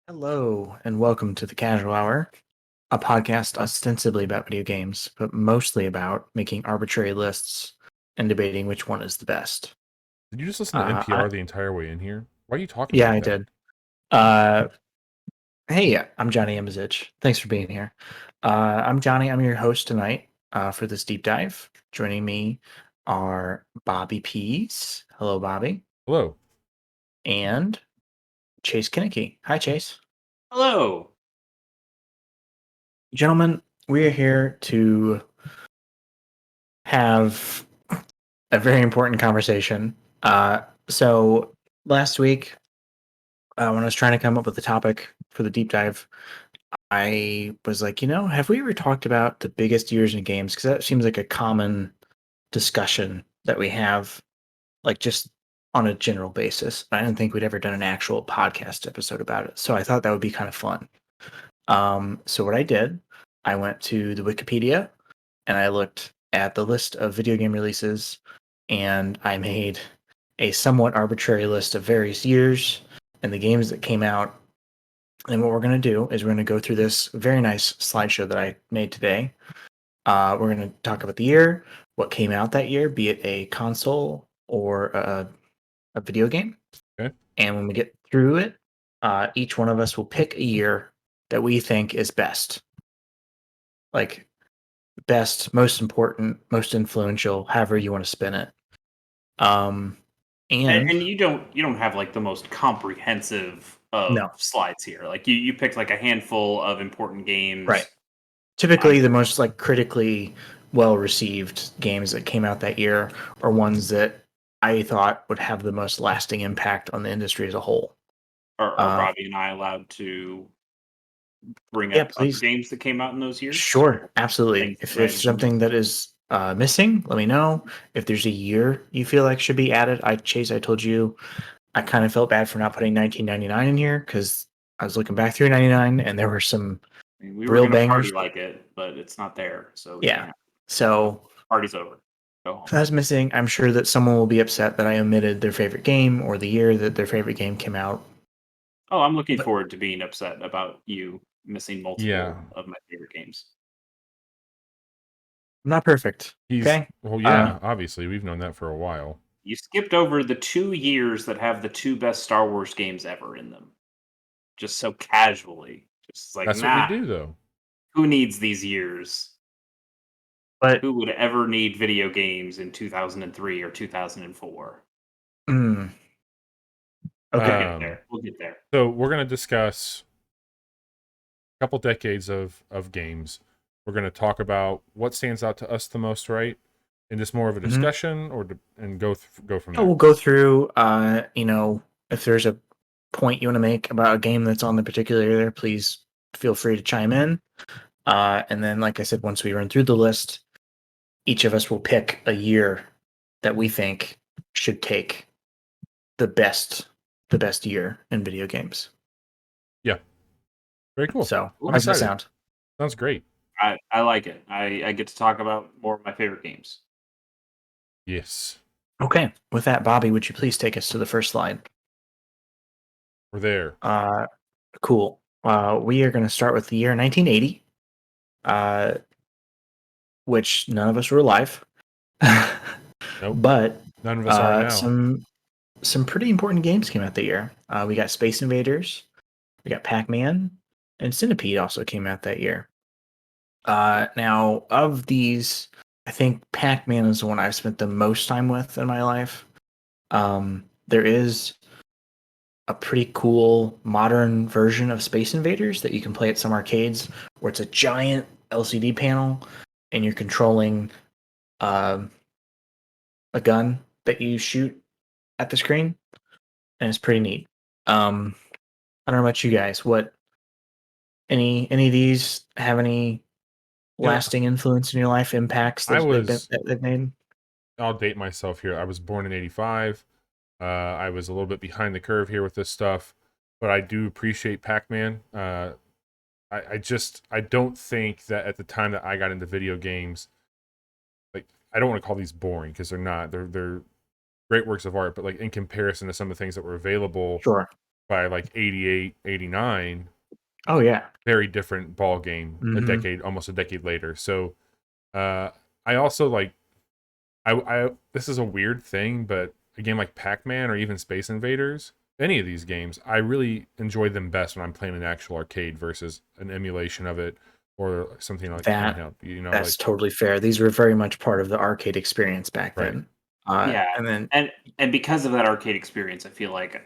Hello, and welcome to the Casual Hour, a podcast ostensibly about video games, but mostly about making arbitrary lists and debating which one is the best. Did you just listen to Uh, I, NPR the entire way in here? Why are you talking yeah, like I that? did. Uh, hey, I'm Johnny Amizich. Thanks for being here. I'm Johnny. I'm your host tonight for this deep dive. Joining me are Bobby Pease. Hello, Bobby. Hello. And Chase Kinnicky. Hi, Chase. Hello. Gentlemen, we are here to have a very important conversation. So last week, when I was trying to come up with the topic for the deep dive, I was like, have we ever talked about the biggest years in games? Because that seems like a common discussion that we have, like just on a general basis. I didn't think we'd ever done an actual podcast episode about it. So I thought that would be kind of fun. So what I did, I went to the Wikipedia and I looked at the list of video game releases and I made a somewhat arbitrary list of various years and the games that came out. And what we're going to do is we're going to go through this very nice slideshow that I made today. We're going to talk about the year, what came out that year, be it a console or a video game. Okay. And when we get through it, each one of us will pick a year that we think is best. Like best, most important, most influential, however you want to spin it. Um, and And you don't have like the most comprehensive of no, slides here. Like you picked like a handful of important right. games. Typically, the most like critically well received games that came out that year are ones that I thought would have the most lasting impact on the industry as a whole. Are Robbie and I allowed to bring Yeah, up other please. games that came out in those years? Sure, absolutely. Things If that I there's something that is missing, let me know. If there's a year you feel like should be added, I told you I kind of felt bad for not putting 1999 in here because I was looking back through 99 and there were some I mean, we were real gonna bangers. party like it, but it's not there, so we Yeah. can't. So Party's over. Go if home. that's missing, I'm sure that someone will be upset that I omitted their favorite game or the year that their favorite game came out. Oh, I'm looking But forward to being upset about you missing Yeah. multiple of my favorite games. I'm not perfect. He's Okay. well, Uh, yeah, obviously. We've known that for a while. You skipped over the 2 years that have the 2 best Star Wars games ever in them. Just so casually. Just like, That's what we "Nah, do though. who needs these years? but Who would ever need video games in 2003 or 2004?" mm, We'll okay. get Um there. We'll get there. so we're gonna discuss a couple decades of games. We're gonna talk about what stands out to us the most, right? And just more of a Mhm. discussion and go from Oh, there. we'll go through. If there's a point you want to make about a game that's on the particular year, please feel free to chime in. And then, like I said, once we run through the list, each of us will pick a year that we think should take the best the best year in video games. Yeah. Very cool. So, I'm how's that excited. sound? Sounds great. I like it. I get to talk about more of my favorite games. Yes. Okay. With that, Bobby, would you please take us to the first slide? We're there. Cool. We are going to start with the year 1980, uh, which none of us were alive. Nope. But None of us are now. some pretty important games came out that year. We got Space Invaders, we got Pac-Man, and Centipede also came out that year. Now of these, I think Pac-Man is the one I've spent the most time with in my life. There is a pretty cool modern version of Space Invaders that you can play at some arcades, where it's a giant LCD panel and you're controlling um, a gun that you shoot at the screen, and it's pretty neat. I don't know about you guys. What any of these have any You know, lasting influence in your life? Impacts I was that they've made? I'll date myself here. I was born in '85. I was a little bit behind the curve here with this stuff, but I do appreciate Pac-Man. I don't think that at the time that I got into video games, like I don't want to call these boring because they're not. They're great works of art, but like in comparison to some of the things that were available Sure. by like 88, 89, Oh yeah. very different ball game almost a decade later. So I also like I this is a weird thing, but a game like Pac-Man or even Space Invaders, any of these games, I really enjoy them best when I'm playing an actual arcade versus an emulation of it or something like That handheld. You know, that's like totally fair. These were very much part of the arcade experience back right. then. Yeah, And then and because of that arcade experience, I feel like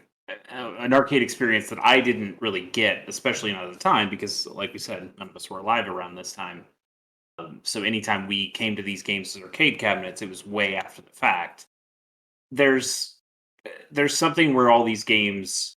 an arcade experience that I didn't really get, especially not at the time, because like we said, none of us were alive around this time. So anytime we came to these games as arcade cabinets, it was way after the fact. There's there's something where all these games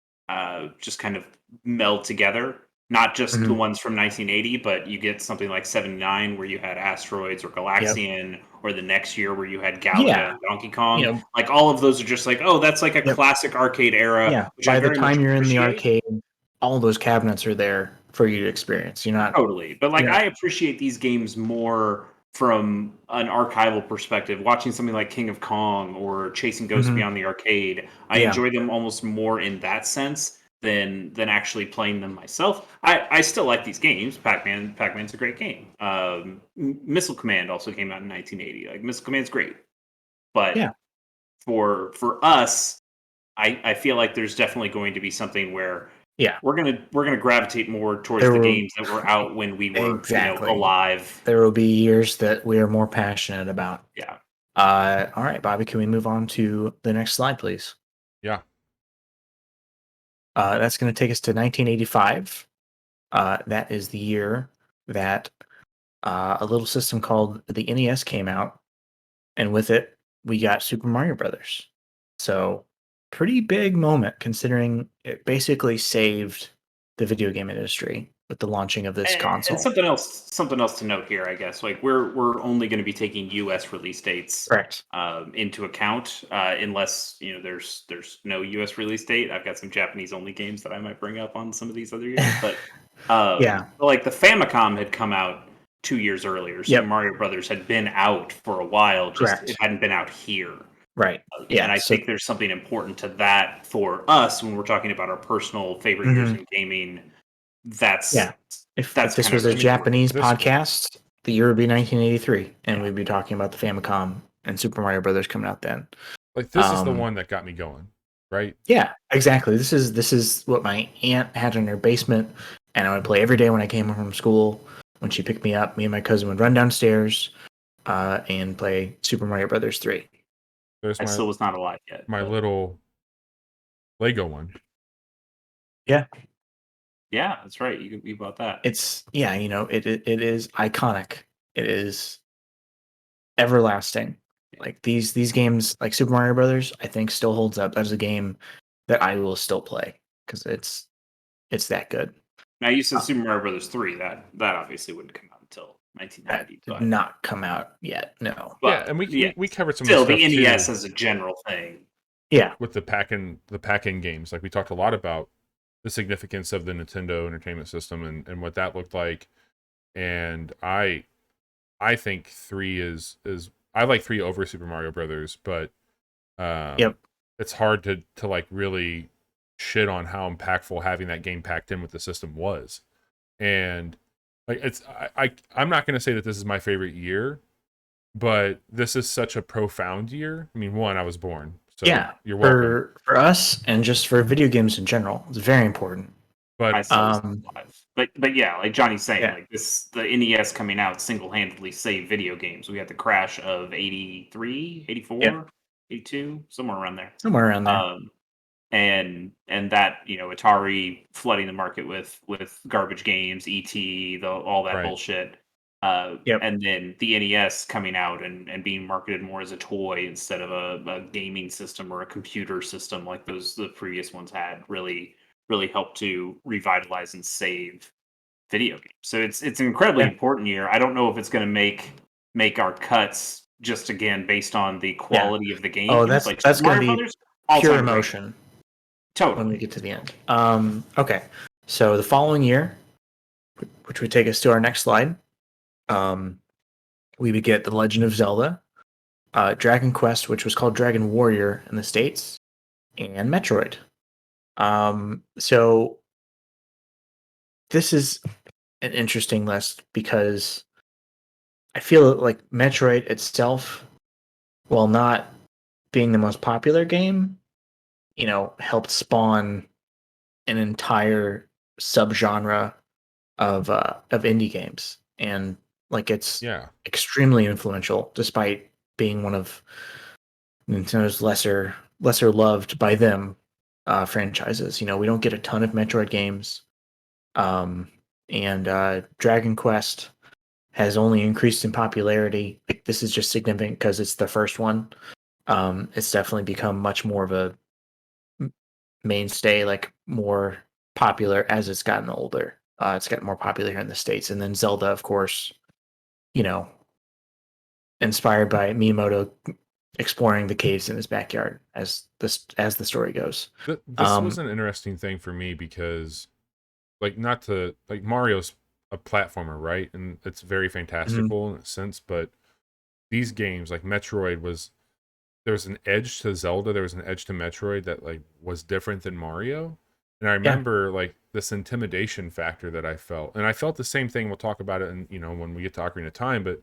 just kind of meld together. Not just the Mhm. ones from 1980, but you get something like 79 where you had Asteroids or Yep. Galaxian, or the next year where you had Galaga Yeah. and Donkey You Kong. know, Like all of those are just like, oh, that's like a yep. classic arcade era, Yeah. which I By the very much time you're in the appreciate. arcade, all those cabinets are there for you to experience. Totally. But like You're I not appreciate these games more from an archival perspective. Watching something like King of Kong or Chasing Ghosts Mhm. Beyond the Arcade, I Yeah. enjoy them almost more in that sense than actually playing them myself. I still like these games. Pac-Man's a great game. Missile Command also came out in 1980. Like Missile Command's great. But Yeah. for us, I feel like there's definitely going to be something where Yeah. we're gonna gravitate more towards There the were games that were out when we were, exactly. alive. There will be years that we are more passionate about. Yeah. All right, Bobby, can we move on to the next slide, please? Yeah. That's going to take us to 1985. That is the year that a little system called the NES came out, and with it, we got Super Mario Brothers. So, pretty big moment considering it basically saved the video game industry with the launching of this And console. something else to note here, I guess. Like we're only going to be taking U.S. release dates Correct. into account, unless there's no U.S. release date. I've got some Japanese only games that I might bring up on some of these other years, but Yeah. like the Famicom had come out 2 years earlier. Super Yep. Mario Brothers had been out for a while, just it Correct. hadn't been out here. Right. And Yeah. I So, think there's something important to that for us when we're talking about our personal favorite years mhm. in gaming. That's Yeah. If that's this kind of was a I mean, Japanese this podcast, the year would be 1983, and yeah. we'd be talking about the Famicom and Super Mario Brothers coming out then. like this is the Um, one that got me going, right? yeah, exactly. This is what my aunt had in her basement, and I would play every day when I came home from school. When she picked me up, me and my cousin would run downstairs and play Super Mario Brothers 3. There's I my still was not alive yet, my but little Lego one. Yeah, yeah, that's right. You bought that. it is iconic. It is everlasting. Like these games, like Super Mario Brothers, I think still holds up as a game that I will still play because it's that good. Now you said Uh, Super Mario Brothers 3. That obviously wouldn't come out until that 1990, did not come out yet. No. Yeah, but and yeah, we covered some of this still stuff the NES too as a general thing. Yeah. with the pack-in games. Like we talked a lot about the significance of the Nintendo Entertainment System and what that looked like. And I think 3 is I like 3 over Super Mario Brothers, but Yep. it's hard to like really shit on how impactful having that game packed in with the system was. And like I'm not going to say that this is my favorite year, but this is such a profound year. I mean, one, I was born, so Yeah. you're welcome. For us and just for video games in general, it's very important. I But still was Um. not alive. But yeah, like Johnny's saying, Yeah. like the NES coming out single handedly saved video games. We had the crash of 83, Yeah. 84, 82, somewhere around there. Somewhere around there. And that Atari flooding the market with garbage games, ET, all that right, bullshit, Yep. and then the NES coming out and being marketed more as a toy instead of a gaming system or a computer system like the previous ones had really helped to revitalize and save video games. So it's an incredibly Yeah. important year. I don't know if it's going to make our cuts just again based on the Yeah. quality of the Oh, games, like that's Super gonna Mario be Brothers, pure all-time great. emotion when we Totally. get to the end. Okay. So the following year, which would take us to our next slide, we would get The Legend of Zelda, Dragon Quest, which was called Dragon Warrior in the States, and Metroid. So this is an interesting list because I feel like Metroid itself, while not being the most popular game, helped spawn an entire subgenre of indie games, and like it's Yeah. extremely influential, despite being one of Nintendo's lesser loved by them franchises. We don't get a ton of Metroid games, and Dragon Quest has only increased in popularity. Like, this is just significant because it's the first one. It's definitely become much more of a mainstay, like more popular as it's gotten older. It's gotten more popular here in the States. And then Zelda, of course, you know, inspired by Miyamoto exploring the caves in his backyard as the story goes. This was an interesting thing for me because, like, not to like Mario's a platformer, right? And it's very fantastical in a sense, but these games like Metroid there was an edge to Zelda, there was an edge to Metroid that like was different than Mario. And I remember like this intimidation factor that I felt. And I felt the same thing. We'll talk about it in, when we get to Ocarina of Time, but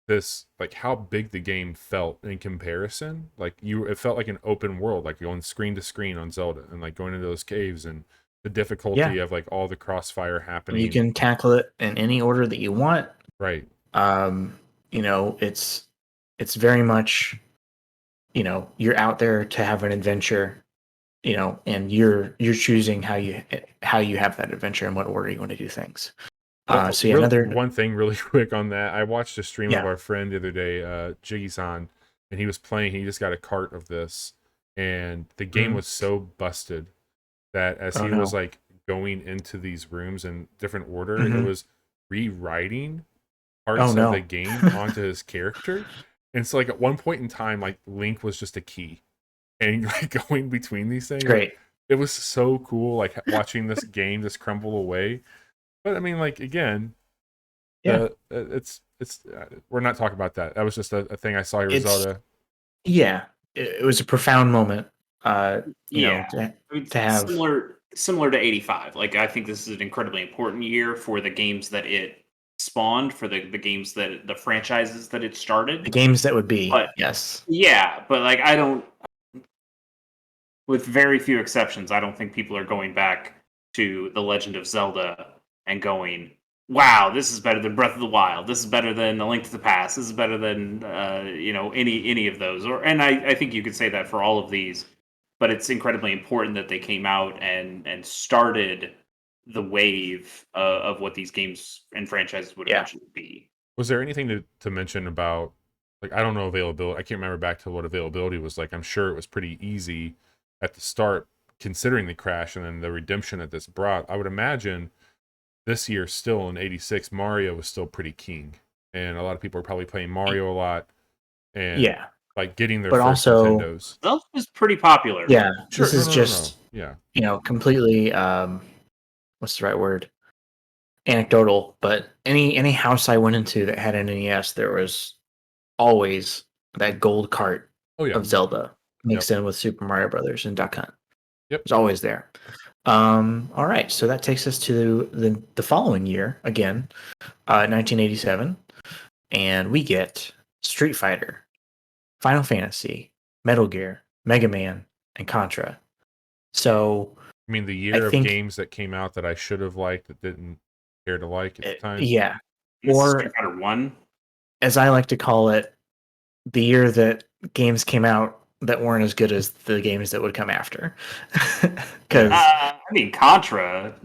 this like how big the game felt in comparison. Like it felt like an open world, like going screen to screen on Zelda and like going into those caves and the difficulty of like all the crossfire happening. You can tackle it in any order that you want. Right. It's very much, you're out there to have an adventure, and you're choosing how you have that adventure and what order you want to do things. One thing really quick on that. I watched a stream of our friend the other day, Jiggy-san, and he was playing. He just got a cart of this, and the game was so busted that as he was like going into these rooms in different order, it was rewriting parts of the game onto his character. And so like at one point in time, like Link was just a key, and like going between these things. Great. Like, it was so cool, like watching this game just crumble away. But I mean, like again, it's we're not talking about that. That was just a thing I saw here with Zelda. Yeah, it was a profound moment. To have similar to 85. Like I think this is an incredibly important year for the games that it spawned, for the games that the franchises that it started, the games that would be. But, yes, but like I don't, with very few exceptions, I don't think people are going back to The Legend of Zelda and going, wow, this is better than Breath of the Wild. This is better than A Link to the Past. This is better than any of those. And I think you could say that for all of these. But it's incredibly important that they came out and started the wave of what these games and franchises would eventually be. Was there anything to mention about, like, I don't know availability. I can't remember back to what availability was like. I'm sure it was pretty easy at the start, considering the crash and then the redemption that this brought. I would imagine this year, still in 86, Mario was still pretty king. And a lot of people are probably playing Mario a lot. And like getting their first Nintendos. Zelda was pretty popular. Yeah, sure. This is just completely what's the right word? Anecdotal. But any house I went into that had an NES, there was always that gold cart of Zelda mixed in with Super Mario Brothers and Duck Hunt. Yep, it's always there. All right, so that takes us to the following year again, 1987, and we get Street Fighter, Final Fantasy, Metal Gear, Mega Man, and Contra. So, I mean, the year of games that came out that I should have liked that didn't care to like at the time. Yeah, or Street Fighter 1, as I like to call it, the year that games came out that weren't as good as the games that would come after. Because I mean, Contra.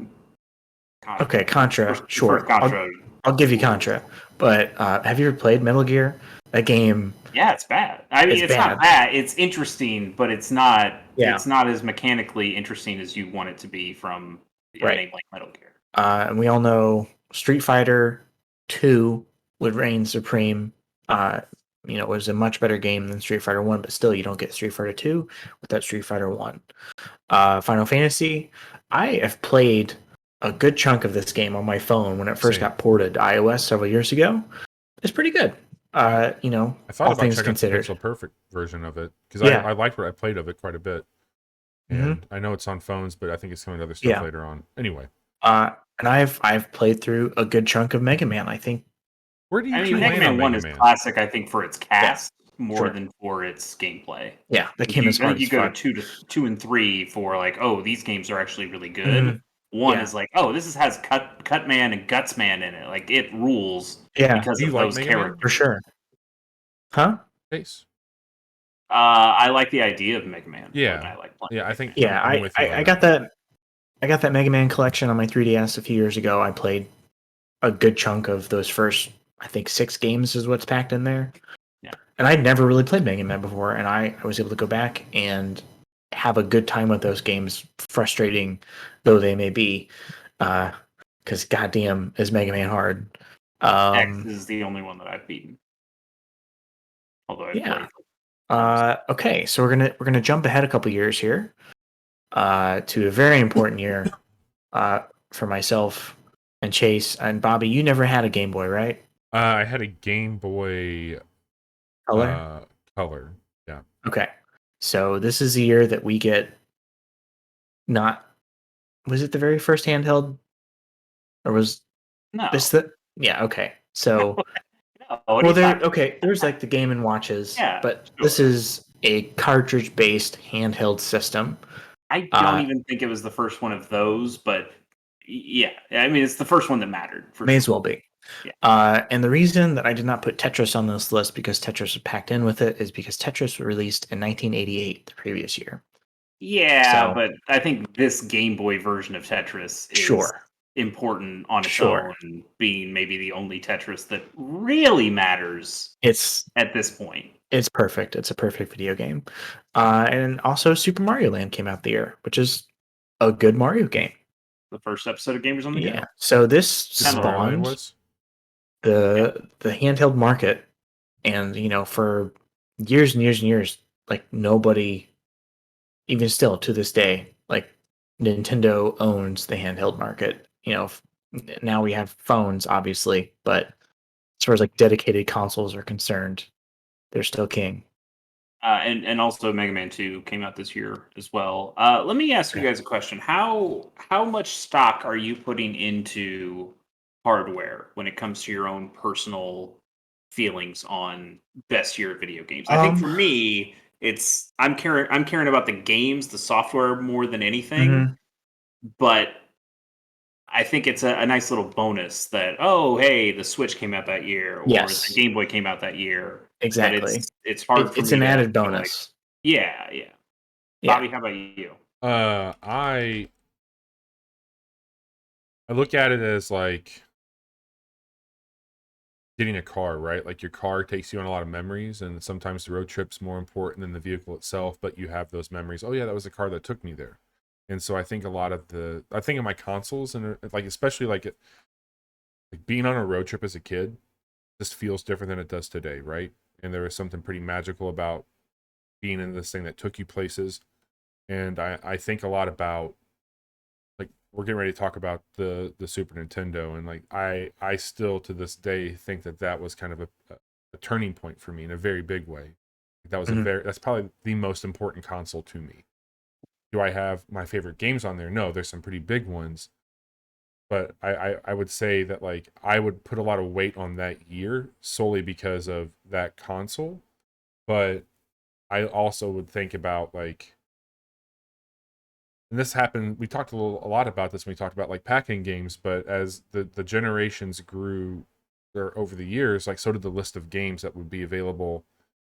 Okay, Contra. Sure, Contra. I'll give you Contra. But have you ever played Metal Gear? That game. Yeah, it's bad. I mean, it's not bad. It's interesting, but it's not. Yeah. It's not as mechanically interesting as you want it to be from a name like Metal Gear. And we all know Street Fighter 2 would reign supreme. It was a much better game than Street Fighter 1, but still you don't get Street Fighter 2 without Street Fighter 1. Final Fantasy, I have played a good chunk of this game on my phone when it first got ported to iOS several years ago. It's pretty good. I thought all about things checking considered. the Pixel Perfect version of it because I liked what I played of it quite a bit. and I know it's on phones, but I think it's coming to other stuff Yeah. later on. Anyway, And I've played through a good chunk of Mega Man. I think where do you I two mean, Mega land on Man One Mega is Man? classic. I think for its cast more sure. than for its gameplay. Yeah, that I game is think hard you as go fuck. to two and three for like, oh, these games are actually really good. Mhm. One Yeah. is like, oh, has Cut Man and Guts Man in it. Like it rules Yeah, because Do you of like those Mega Man? characters. for sure. Huh? Chase. I like the idea of Mega Man. Yeah. When I like playing Yeah, I Mega think Man. Yeah, I'm with you on I that. got that. I got that Mega Man collection on my 3DS a few years ago. I played a good chunk of those first, I think, 6 games is what's packed in there. Yeah. And I'd never really played Mega Man before, and I was able to go back and have a good time with those games, frustrating though they may be. Because goddamn, is Mega Man hard. X is the only one that I've beaten. Although I've Yeah. played. Okay, so we're gonna jump ahead a couple years here, to a very important year, for myself and Chase and Bobby. You never had a Game Boy, right? I had a Game Boy Color. Color. Yeah. Okay, so this is the year that we get. Not was it the very first handheld, or was No. this the? Yeah. Okay. So No. What are well, you there. talking Okay, there's like the Game and Watches, Yeah, but sure. this is a cartridge-based handheld system. I don't even think it was the first one of those, but yeah, I mean, it's the first one that mattered. May as well be. Yeah. And the reason that I did not put Tetris on this list because Tetris was packed in with it is because Tetris was released in 1988, the previous year. Yeah, So- but I think this Game Boy version of Tetris is Sure. important on its Sure. own, being maybe the only Tetris that really matters It's at this point. it's perfect. It's a perfect video game. And also Super Mario Land came out the year, which is a good Mario game. The first episode of Gamers on the Yeah. Go. So this Kind of Mario Land spawned was? the handheld market, and for years and years and years, like nobody, even still to this day, like Nintendo owns the handheld market. Now we have phones, obviously, but as far as like dedicated consoles are concerned, they're still king. And also Mega Man 2 came out this year as well. Let me ask you guys a question. How much stock are you putting into hardware when it comes to your own personal feelings on best year of video games? I think for me, it's I'm caring about the games, the software more than anything. Mhm. But I think it's a nice little bonus that, oh, hey, the Switch came out that year, or Yes. the Game Boy came out that year. Exactly. It's hard for It's me an to added feel like, bonus. yeah. Yeah. Bobby, how about you? I look at it as like getting a car, right? Like your car takes you on a lot of memories, and sometimes the road trip's more important than the vehicle itself, but you have those memories. Oh yeah, that was the car that took me there. And so I think I think of my consoles, and like especially like being on a road trip as a kid just feels different than it does today, right? And there was something pretty magical about being in this thing that took you places. And I think a lot about, like, we're getting ready to talk about the Super Nintendo, and like I still to this day think that was kind of a turning point for me in a very big way. That was that's probably the most important console to me. Do I have my favorite games on there? No, there's some pretty big ones, but I would say that like I would put a lot of weight on that year solely because of that console. But I also would think about like, and this happened, we talked a lot about this when we talked about like packing games, but as the generations grew or over the years, like so did the list of games that would be available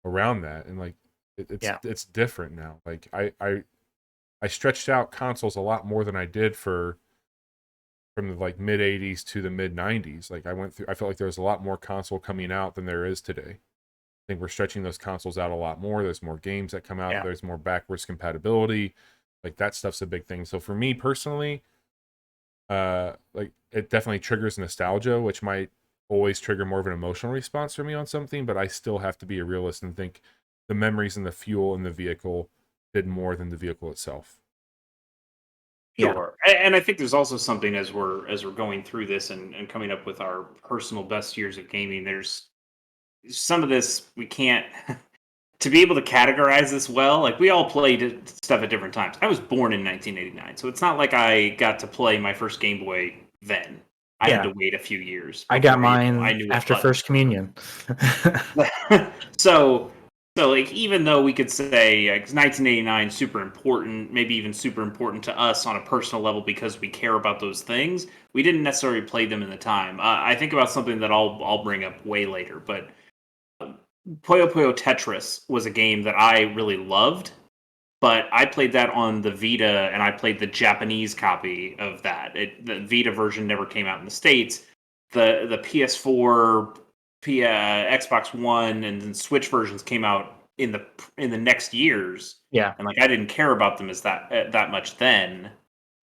around that. And like it's different now. Like I stretched out consoles a lot more than I did from the like mid 80s to the mid 90s. Like I felt like there was a lot more console coming out than there is today. I think we're stretching those consoles out a lot more. There's more games that come out. Yeah. There's more backwards compatibility. Like that stuff's a big thing. So for me personally, like it definitely triggers nostalgia, which might always trigger more of an emotional response for me on something, but I still have to be a realist and think the memories and the fuel in the vehicle did more than the vehicle itself. Sure. And I think there's also something as we're going through this and coming up with our personal best years of gaming, there's some of this we can't to be able to categorize this well, like we all played stuff at different times. I was born in 1989, so it's not like I got to play my first Game Boy then. I had to wait a few years. I got before, mine I knew after First Communion. so like even though we could say 1989 super important, maybe even super important to us on a personal level because we care about those things, we didn't necessarily play them in the time. I think about something that I'll bring up way later, but Puyo Tetris was a game that I really loved, but I played that on the Vita, and I played the Japanese copy of that. The Vita version never came out in the States. The PS4, Xbox One, and then Switch versions came out in the next years. Yeah, and like I didn't care about them as that much then.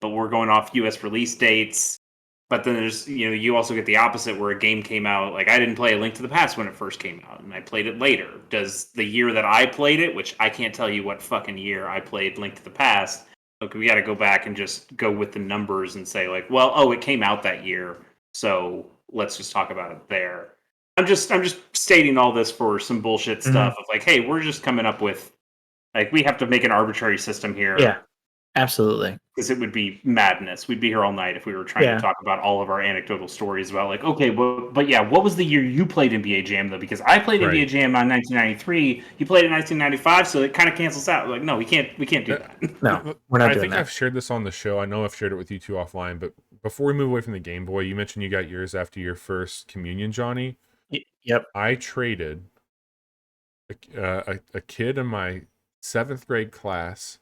But we're going off U.S. release dates. But then there's, you also get the opposite where a game came out. Like I didn't play A Link to the Past when it first came out, and I played it later. Does the year that I played it, which I can't tell you what fucking year I played Link to the Past, look, we got to go back and just go with the numbers and say like, well, it came out that year, so let's just talk about it there. I'm just stating all this for some bullshit stuff of like, hey, we're just coming up with like we have to make an arbitrary system here. Yeah. Absolutely. Because it would be madness. We'd be here all night if we were trying to talk about all of our anecdotal stories about like, okay, but yeah, what was the year you played NBA Jam though? Because I played NBA Jam on 1993. You played in 1995, so it kind of cancels out. Like, no, we can't do that. No, we're not doing that. I think I've shared this on the show. I know I've shared it with you two offline, but before we move away from the Game Boy, you mentioned you got yours after your first communion, Johnny. Yep. I traded a kid in my 7th grade class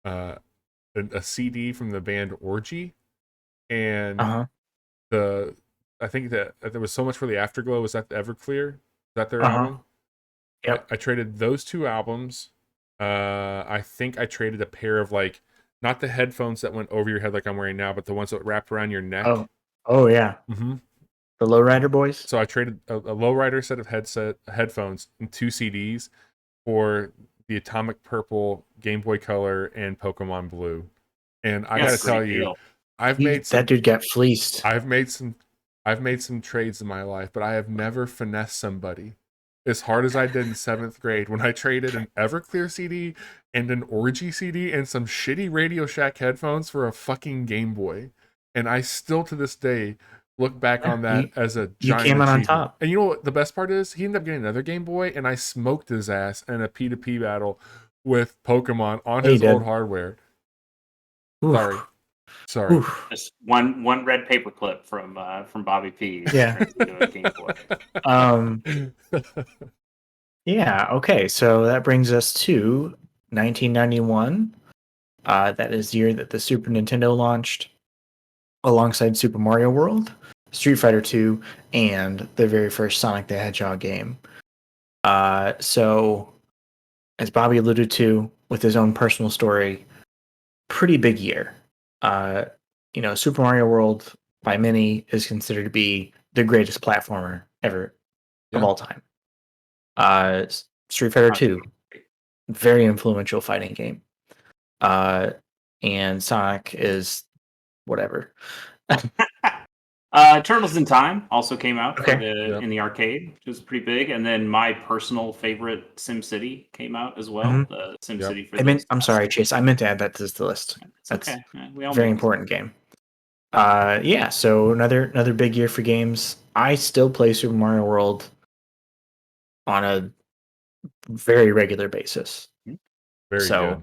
a CD from the band Orgy, and I think that there was So Much for the Afterglow. Was that the Everclear? Is that their album? Yep. I traded those two albums. I think I traded a pair of like not the headphones that went over your head like I'm wearing now, but the ones that wrapped around your neck. Oh yeah. Mm-hmm. The Lowrider Boys. So I traded a Lowrider set of headphones and 2 CDs for the Atomic Purple, Game Boy Color, and Pokemon Blue. And I gotta tell you, that dude got fleeced. I've made some trades in my life, but I have never finessed somebody as hard as I did in 7th grade when I traded an Everclear CD and an Orgy CD and some shitty Radio Shack headphones for a fucking Game Boy. And I still to this day look back on that as a giant you came out on top. And you know what the best part is? He ended up getting another Game Boy, and I smoked his ass in a P2P battle with Pokemon on his old hardware. Oof. Sorry. Oof. Just one red paperclip from Bobby P. Yeah. Game Boy. Yeah. Okay. So that brings us to 1991. That is the year that the Super Nintendo launched, alongside Super Mario World, Street Fighter II, and the very first Sonic the Hedgehog game. So, as Bobby alluded to with his own personal story, pretty big year. Super Mario World by many is considered to be the greatest platformer ever of all time. Street Fighter II, very influential fighting game. And Sonic is whatever. Turtles in Time also came out in the arcade, which was pretty big. And then my personal favorite, SimCity, came out as well. SimCity for I'm sorry, Chase. I meant to add that to the list. That's okay. We all very important game. So another big year for games. I still play Super Mario World on a very regular basis. Very good.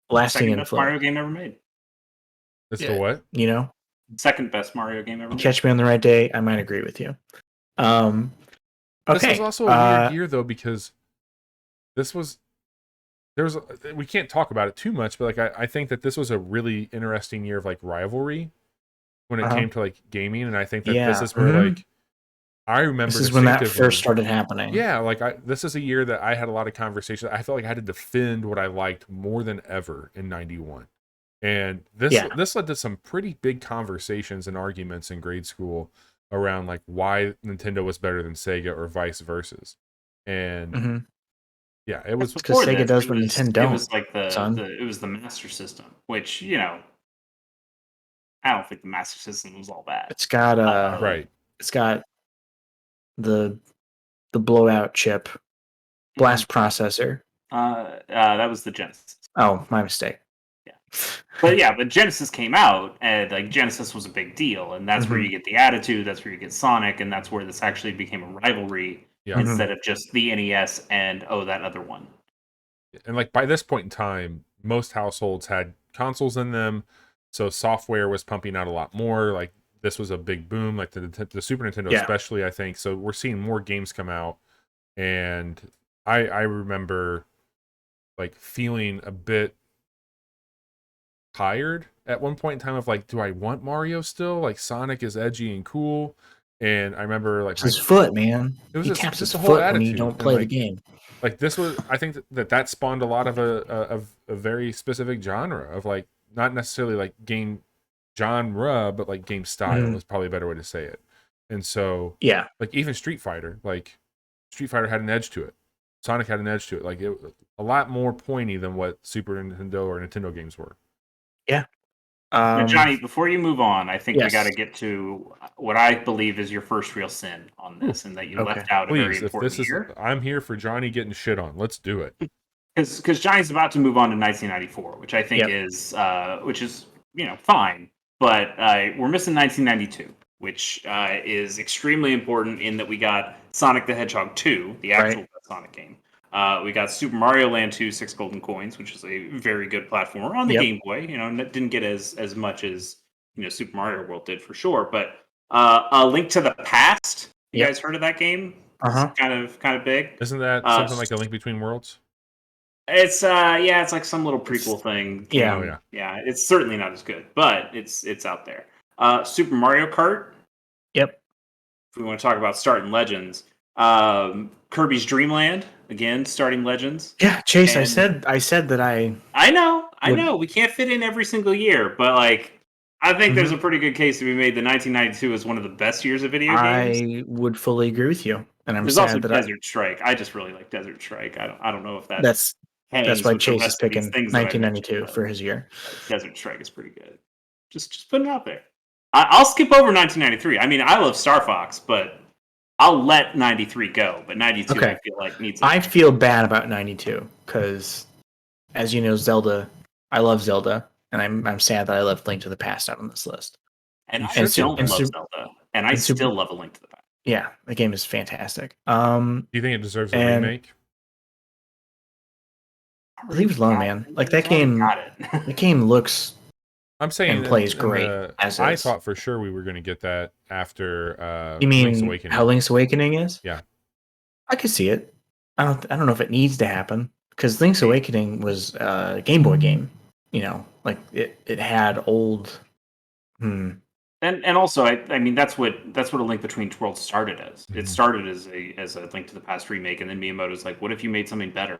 Lasting influence. Mario game ever made. That's the what? Second best Mario game ever made. Catch me on the right day, I might agree with you. Okay. This was also a weird year though, because we can't talk about it too much, but like I think that this was a really interesting year of like rivalry when it came to like gaming, and I think that this is where like I remember this is when that first started happening. Yeah, like this is a year that I had a lot of conversations. I felt like I had to defend what I liked more than ever in 91. And this led to some pretty big conversations and arguments in grade school around like why Nintendo was better than Sega or vice versa. And yeah, it was because Sega does what Nintendo don't. It was like it was the Master System, which I don't think the Master System was all bad. It's got It's got the blowout chip Blast processor. That was the Genesis. Oh, my mistake. Yeah. But Genesis came out, and like Genesis was a big deal, and that's where you get the attitude, that's where you get Sonic, and that's where this actually became a rivalry instead of just the NES and that other one. And like by this point in time, most households had consoles in them, so software was pumping out a lot more. Like this was a big boom, like the Super Nintendo especially, I think. So we're seeing more games come out, and I remember like feeling a bit tired at one point in time of like, do I want Mario still? Like Sonic is edgy and cool, and I remember like his foot, man. It was he just, taps just his a whole foot attitude when you don't and, play like, the game. Like this was, I think that spawned a lot of a very specific genre of like not necessarily like game genre, but like game style is probably a better way to say it. And so like even Street Fighter had an edge to it. Sonic had an edge to it. Like it was a lot more pointy than what Super Nintendo or Nintendo games were. Yeah. Now, Johnny, before you move on, I think we got to yes. get to what I believe is your first real sin on this, and that you left out a very important year. I'm here for Johnny getting shit on. Let's do it. Because Johnny's about to move on to 1994, which I think is fine, but we're missing 1992, which is extremely important in that we got Sonic the Hedgehog 2, the actual Sonic game. We got Super Mario Land 2, 6 Golden Coins, which is a very good platformer on the Game Boy. It didn't get as much as Super Mario World did for sure. But A Link to the Past. You guys heard of that game? It's kind of big. Isn't that something like A Link Between Worlds? It's it's like some little prequel thing. Yeah. It's certainly not as good, but it's out there. Super Mario Kart. Yep. If we want to talk about starting legends, Kirby's Dream Land again, starting legends. Yeah, Chase, and I said that I know. We can't fit in every single year, but like I think there's a pretty good case to be made that 1992 is one of the best years of video games. I would fully agree with you, and I'm there's sad also that Desert Strike. I just really like Desert Strike. I don't know if that's why Chase is picking 1992 for his year. Desert Strike is pretty good. Just putting it out there. I'll skip over 1993. I mean, I love Star Fox, but I'll let 93 go. But 92, I feel like needs. I feel bad about 92 because, as you know, Zelda. I love Zelda, and I'm sad that I left Link to the Past out on this list. And I still love Zelda, and I still love A Link to the Past. Yeah, the game is fantastic. Do you think it deserves a remake? Leave it alone, man. Like that game. The game looks. I'm saying and plays great. I thought for sure we were going to get that after. You mean Link's Awakening. How Link's Awakening is? Yeah, I could see it. I don't know if it needs to happen because Link's Awakening was a Game Boy game. Like it had old. And also, I mean that's what A Link Between Worlds started as. It started as a Link to the Past remake, and then Miyamoto's like, "What if you made something better,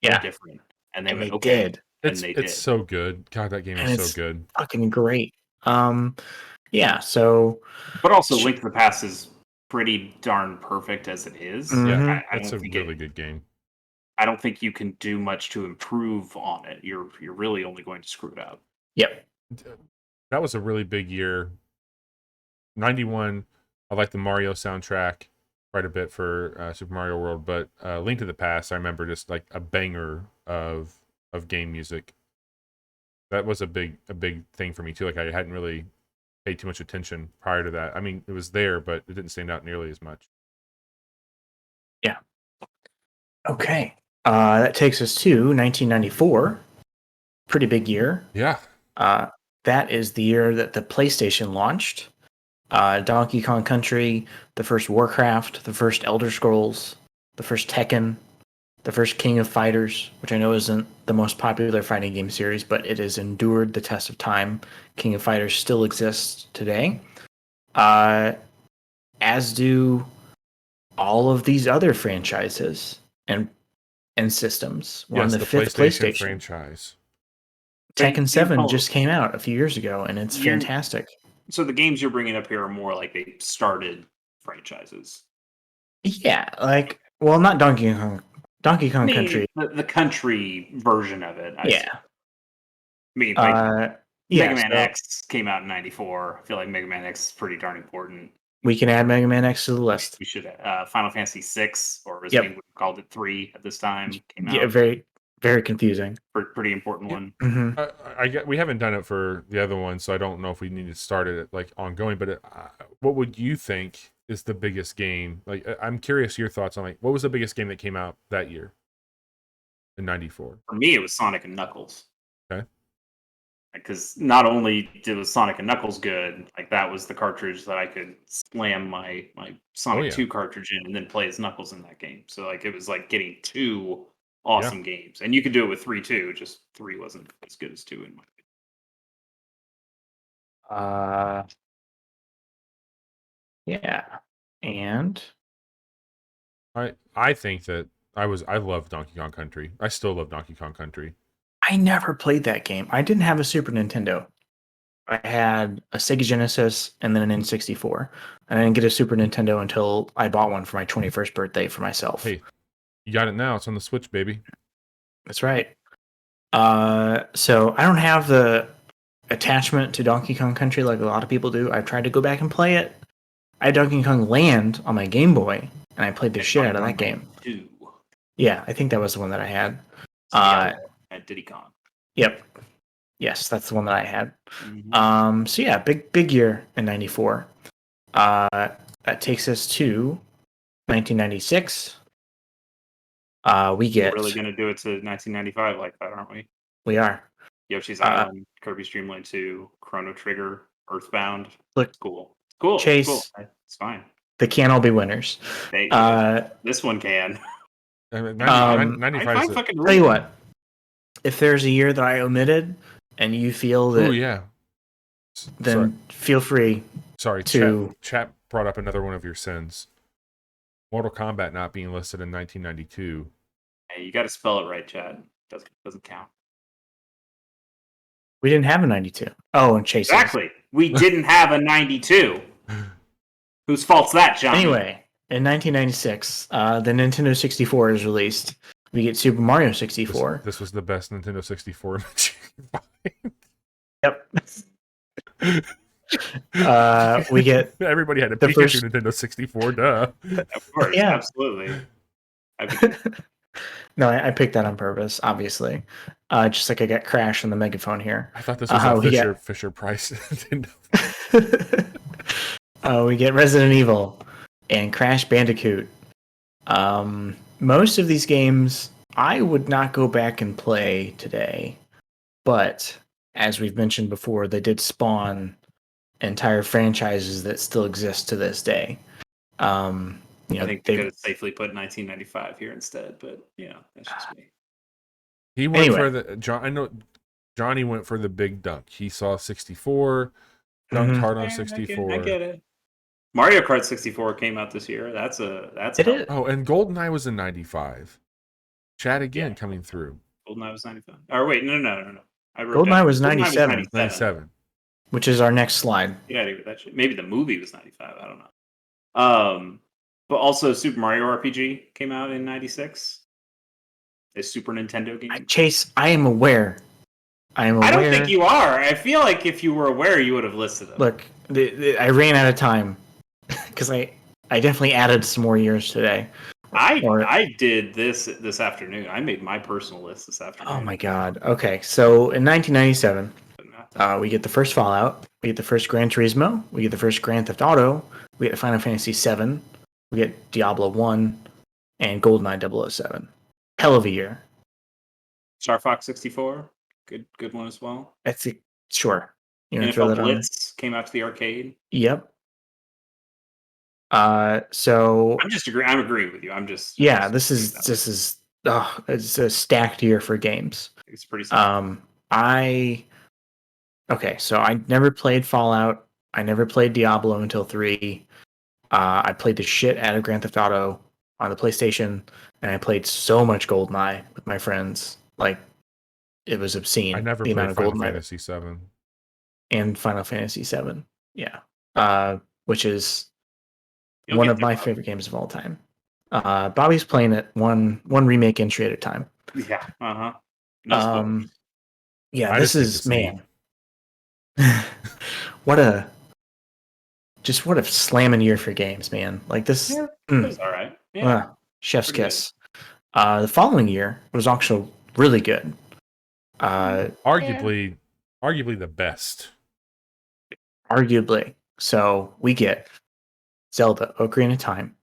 different?" And they went, "Okay." Did. It's so good. God, that game is so good. Fucking great. Yeah. So, but also, Link to the Past is pretty darn perfect as it is. Yeah, it's a really good game. I don't think you can do much to improve on it. You're really only going to screw it up. Yep. That was a really big year. 91. I like the Mario soundtrack quite a bit for Super Mario World, but Link to the Past, I remember just like a banger of game music. That was a big thing for me too. Like I hadn't really paid too much attention prior to that. I mean, it was there, but it didn't stand out nearly as much. Yeah. Okay. That takes us to 1994. Pretty big year. Yeah. That is the year that the PlayStation launched. Donkey Kong Country, the first Warcraft, the first Elder Scrolls, the first Tekken, the first King of Fighters, which I know isn't the most popular fighting game series, but it has endured the test of time. King of Fighters still exists today, as do all of these other franchises and systems. Yes, the fifth PlayStation franchise. Tekken 7 just came out a few years ago, and it's fantastic. So the games you're bringing up here are more like they started franchises. Yeah, not Donkey Kong. Donkey Kong Country. The country version of it. I mean, Mega Man X came out in 94. I feel like Mega Man X is pretty darn important. We can add Mega Man X to the list. We should. Final Fantasy 6, or as Yep. we would have called it 3 at this time, came Yeah, out. very, very confusing. Pretty important one. Mm-hmm. I get we haven't done it for the other one, so I don't know if we need to start it like ongoing. But what would you think is the biggest game? Like, I'm curious your thoughts on like what was the biggest game that came out that year in '94? For me, it was Sonic and Knuckles. Okay. Because not only did Sonic and Knuckles good, like that was the cartridge that I could slam my Sonic yeah. 2 cartridge in and then play as Knuckles in that game. So like it was like getting 2 awesome games, and you could do it with 3 too. Just 3 wasn't as good as 2 in my opinion. Yeah, and I think that I love Donkey Kong Country. I still love Donkey Kong Country. I never played that game. I didn't have a Super Nintendo. I had a Sega Genesis and then an N64. And I didn't get a Super Nintendo until I bought one for my 21st birthday for myself. Hey, you got it now. It's on the Switch, baby. That's right. So I don't have the attachment to Donkey Kong Country like a lot of people do. I've tried to go back and play it. I had Donkey Kong Land on my Game Boy, and I played the shit out of that game. 2. Yeah, I think that was the one that I had. At Diddy Kong. Yep. Yes, that's the one that I had. Mm-hmm. So yeah, big year in '94. That takes us to 1996. We get. We're really gonna do it to 1995 like that, aren't we? We are. Yoshi's Island, Kirby's Dream Land 2, Chrono Trigger, Earthbound. Look, it's cool. It's cool. Chase. It's cool. It's fine. They can't all be winners. This one can. 95. Tell you what. If there's a year that I omitted, and you feel that, oh yeah, then feel free. Sorry, to chat brought up another one of your sins. Mortal Kombat not being listed in 1992. Hey, you got to spell it right, Chad. Doesn't count. We didn't have a 92. Oh, and Chase. Exactly. We didn't have a 92. Whose fault's that, John? Anyway, in 1996, the Nintendo 64 is released. We get Super Mario 64. This was the best Nintendo 64 image you can find. Yep. We get everybody had a Pikachu Nintendo 64. Duh. Of course, yeah, absolutely. No, I picked that on purpose, obviously. Just like I got Crash on the megaphone here. I thought this was a Fisher Price Nintendo. We get Resident Evil and Crash Bandicoot. Most of these games I would not go back and play today, but as we've mentioned before, they did spawn entire franchises that still exist to this day. I think they could have safely put 1995 here instead, but that's just me. He went for the I know Johnny went for the big dunk. He saw 64, dunked hard on 64. I get it. Mario Kart 64 came out this year. That's it. Oh, and GoldenEye was in 95. Chad again coming through. GoldenEye was 95. Or wait, no. GoldenEye was 97. 97. Which is our next slide. Yeah, that shit. Maybe the movie was 95. I don't know. But also Super Mario RPG came out in 96. A Super Nintendo game. Chase, I am aware. I don't think you are. I feel like if you were aware, you would have listed them. Look, I ran out of time because I definitely added some more years today. I did this afternoon. I made my personal list this afternoon. Oh my god. Okay, so in 1997, we get the first Fallout, we get the first Gran Turismo, we get the first Grand Theft Auto, we get Final Fantasy VII, we get Diablo 1, and GoldenEye 007. Hell of a year. Star Fox 64, good one as well. That's it. Sure. NFL Blitz came out to the arcade. Yep. So I'm agreeing with you. This is it's a stacked year for games. It's pretty simple. So I never played Fallout. I never played Diablo until 3. I played the shit out of Grand Theft Auto on the PlayStation, and I played so much GoldenEye with my friends. Like, it was obscene. I never played Final Fantasy 7. And Final Fantasy 7. Yeah. Which is one of my favorite games of all time. Bobby's playing it one remake entry at a time. Yeah. Yeah, this is, man. What just what a slamming year for games, man. Like this, Yeah, it was all right. Yeah, chef's pretty kiss. The following year was also really good. Arguably the best. Arguably. So we get Zelda, Ocarina of Time,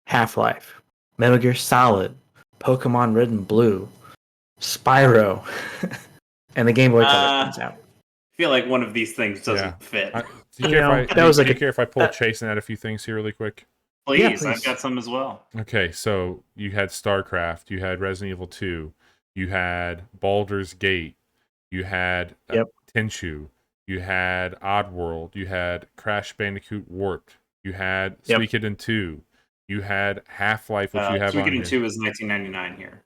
Half-Life, Metal Gear Solid, Pokemon Red and Blue, Spyro, and the Game Boy Color comes out. I feel like one of these things doesn't fit. Do you care if I pull Chase and add a few things here really quick? Please, I've got some as well. Okay, so you had StarCraft, you had Resident Evil 2, you had Baldur's Gate, you had Tenchu, you had Oddworld, you had Crash Bandicoot Warped, you had Suikoden 2, you had Half-Life, which you have on here. Suikoden 2 is 1999 here.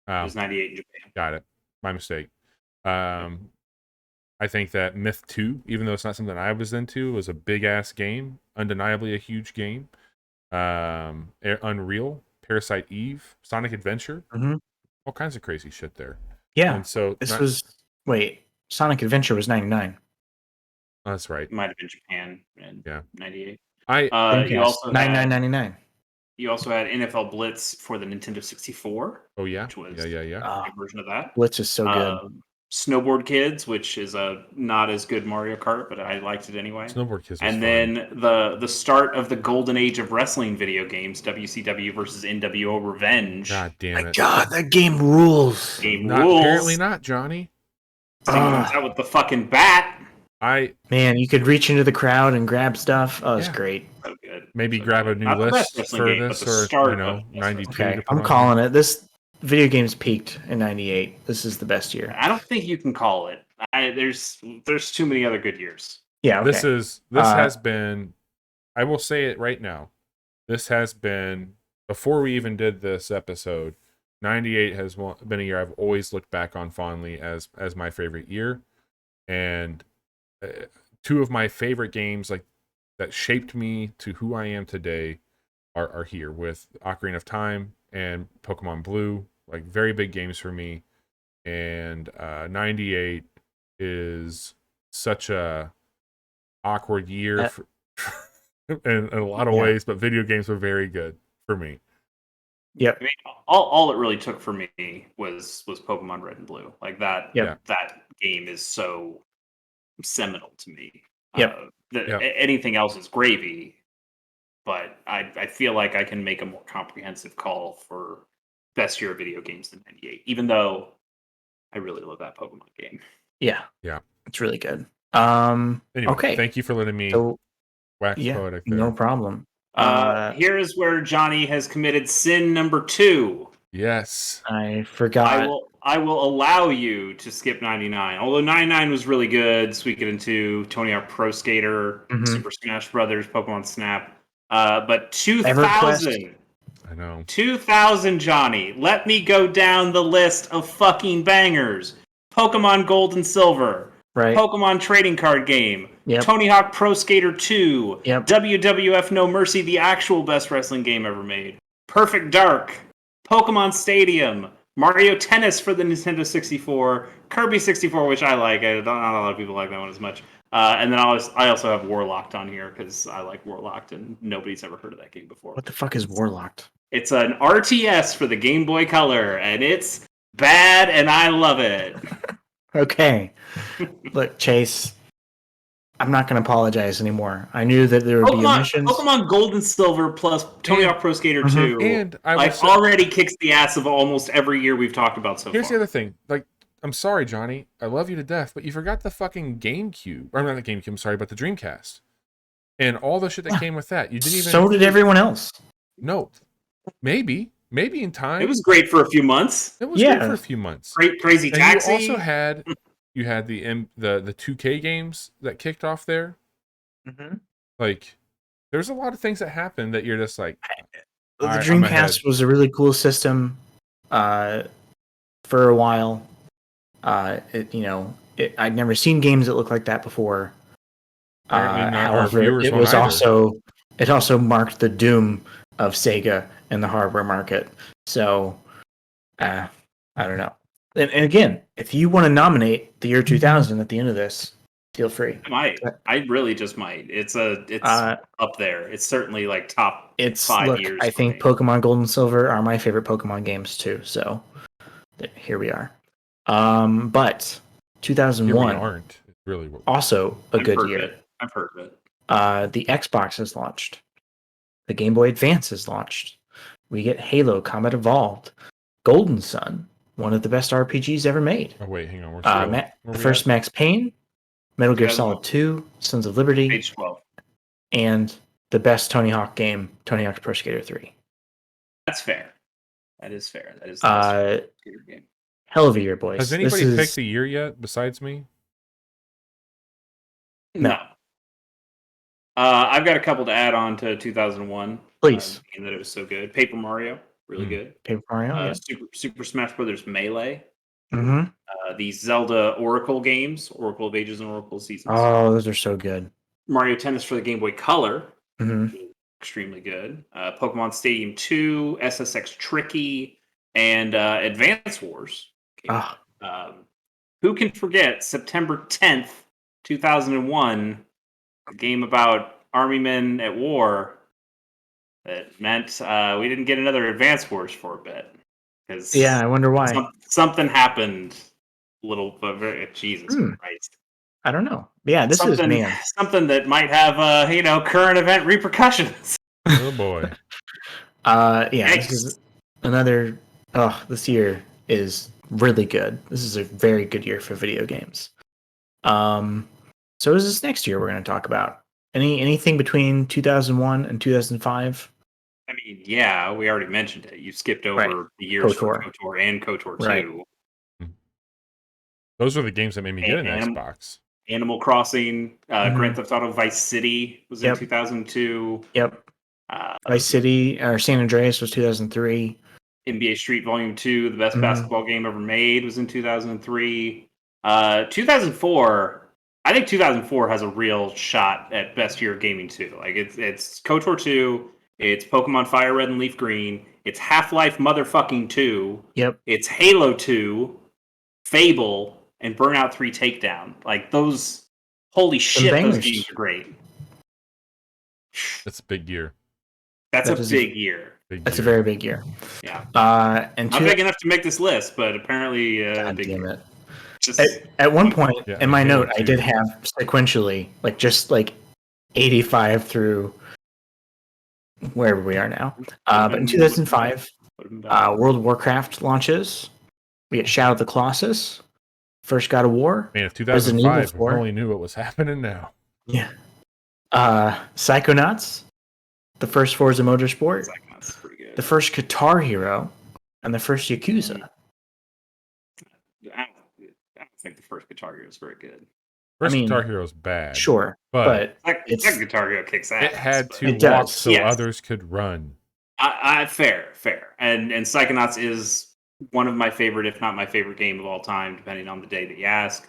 It was 98 in Japan. Got it. My mistake. I think that Myth 2, even though it's not something I was into, was a big-ass game. Undeniably a huge game. Unreal, Parasite Eve, Sonic Adventure. All kinds of crazy shit there. Yeah. And so Sonic Adventure was 99. Oh, that's right. It might have been Japan in 98. You also 99.99. You also had NFL Blitz for the Nintendo 64. Oh yeah, which was a version of that. Blitz is so good. Snowboard Kids, which is a not as good Mario Kart, but I liked it anyway. Snowboard Kids, and then the start of the golden age of wrestling video games, WCW versus NWO Revenge. God damn it! God, that game rules. Apparently not, Johnny. Comes out with the fucking bat. Man, you could reach into the crowd and grab stuff. Oh, it's great. So good. Maybe grab a new list for this, or 92. Okay, I'm calling it. This video games peaked in 98. This is the best year. I don't think you can call it. There's too many other good years. Yeah, okay. This has been. I will say it right now. This has been, before we even did this episode, 98 has been a year I've always looked back on fondly as my favorite year, and two of my favorite games that shaped me to who I am today are here with Ocarina of Time and Pokemon Blue, like very big games for me. And 98 is such a awkward year in a lot of ways, but video games were very good for me. Yep. I mean, all it really took for me was Pokemon Red and Blue. Like that. Yep. That game is so seminal to me. Yep. Anything else is gravy, but I feel like I can make a more comprehensive call for best year of video games than 98, even though I really love that Pokemon game. Yeah. It's really good. Anyway, okay. Thank you for letting me wax poetic there. No problem. Here is where Johnny has committed sin number 2. Yes. I forgot. I will allow you to skip 99. Although 99 was really good. Suikoden 2, Tony Hawk Pro Skater, Super Smash Brothers, Pokemon Snap. But 2000. I know. 2000, Johnny. Let me go down the list of fucking bangers. Pokemon Gold and Silver. Right. Pokemon Trading Card Game. Yep. Tony Hawk Pro Skater 2. Yep. WWF No Mercy, the actual best wrestling game ever made. Perfect Dark. Pokemon Stadium. Mario Tennis for the Nintendo 64. Kirby 64, which I like. Not a lot of people like that one as much. And then I also have Warlocked on here because I like Warlocked and nobody's ever heard of that game before. What the fuck is Warlocked? It's an RTS for the Game Boy Color, and it's bad, and I love it. Okay. Look, Chase, I'm not going to apologize anymore. I knew that there would be omissions. Pokemon Gold and Silver plus Tony Hawk Pro Skater 2 and already kicks the ass of almost every year we've talked about so far. Here's the other thing. I'm sorry, Johnny. I love you to death, but you forgot the fucking GameCube. Or not the GameCube, I'm sorry, but the Dreamcast. And all the shit that came with that. You didn't even... So did everyone else. No. Maybe in time. It was great for a few months. It was great for a few months. Great Crazy Taxi. And you also had the 2K games that kicked off there. Like, there's a lot of things that happened that you're just like... The Dreamcast was a really cool system for a while. I'd never seen games that looked like that before. However, it also marked the doom of Sega in the hardware market. So, I don't know. And again, if you want to nominate the year 2000 at the end of this, feel free. I might. I really just might. It's up there. It's certainly like top It's 5 look. years. I for think me. Pokemon Gold and Silver are my favorite Pokemon games too. So here we are. But Here we 2001 aren't. It's really what also a good year. I've heard of it. The Xbox has launched. The Game Boy Advance has launched. We get Halo Combat Evolved, Golden Sun, one of the best RPGs ever made. Oh wait, hang on. We're still, The first Max Payne, Metal Gear Solid 2, Sons of Liberty, Page 12. and the best Tony Hawk game, Tony Hawk's Pro Skater 3. That's fair. That is fair. That is the best skater game. Hell of a year, boys. Has anybody picked the year yet besides me? No. I've got a couple to add on to 2001. Please. Game that it was so good. Paper Mario, really good. Paper Mario, yeah. Super Smash Brothers Melee. Mm-hmm. These Zelda Oracle games, Oracle of Ages and Oracle of Seasons. Oh, those are so good. Mario Tennis for the Game Boy Color. Mm-hmm. Extremely good. Pokemon Stadium 2, SSX Tricky, and Advance Wars. Who can forget September 10th, 2001, a game about army men at war that meant we didn't get another Advance Wars for a bit. Yeah, I wonder why. Something happened. Jesus Christ. I don't know. Yeah, this is something that might have current event repercussions. Oh boy. This is another. This year is really good. This is a very good year for video games. So is this next year we're going to talk about? Anything between 2001 and 2005? I mean, yeah, we already mentioned it. You skipped over the years for KOTOR and KOTOR 2. Those were the games that made me get an Xbox. Animal Crossing, Grand Theft Auto Vice City was in 2002. Yep. Vice City or San Andreas was 2003. NBA Street Volume 2, the best basketball game ever made, was in 2003. 2004, I think 2004 has a real shot at best year of gaming too. Like it's KOTOR 2, it's Pokemon Fire Red and Leaf Green, it's Half-Life motherfucking 2. Yep. It's Halo 2, Fable, and Burnout 3 Takedown. Like those, holy shit, those games are great. That's a big year. That's a big year. That's a very big year. Yeah. And not big enough to make this list, but apparently God big damn year. it. At one point in my note, I did have sequentially, just 85 through wherever we are now. But in 2005, World of Warcraft launches. We get Shadow of the Colossus, first God of War. Man, if 2005, we only knew what was happening now. Yeah. Psychonauts, the first Forza Motorsport, the first Guitar Hero, and the first Yakuza. I don't think the first Guitar Hero is very good. First Guitar Hero is bad. Sure, but second Guitar Hero kicks ass. It had to walk so others could run. Fair. And Psychonauts is one of my favorite, if not my favorite game of all time, depending on the day that you ask.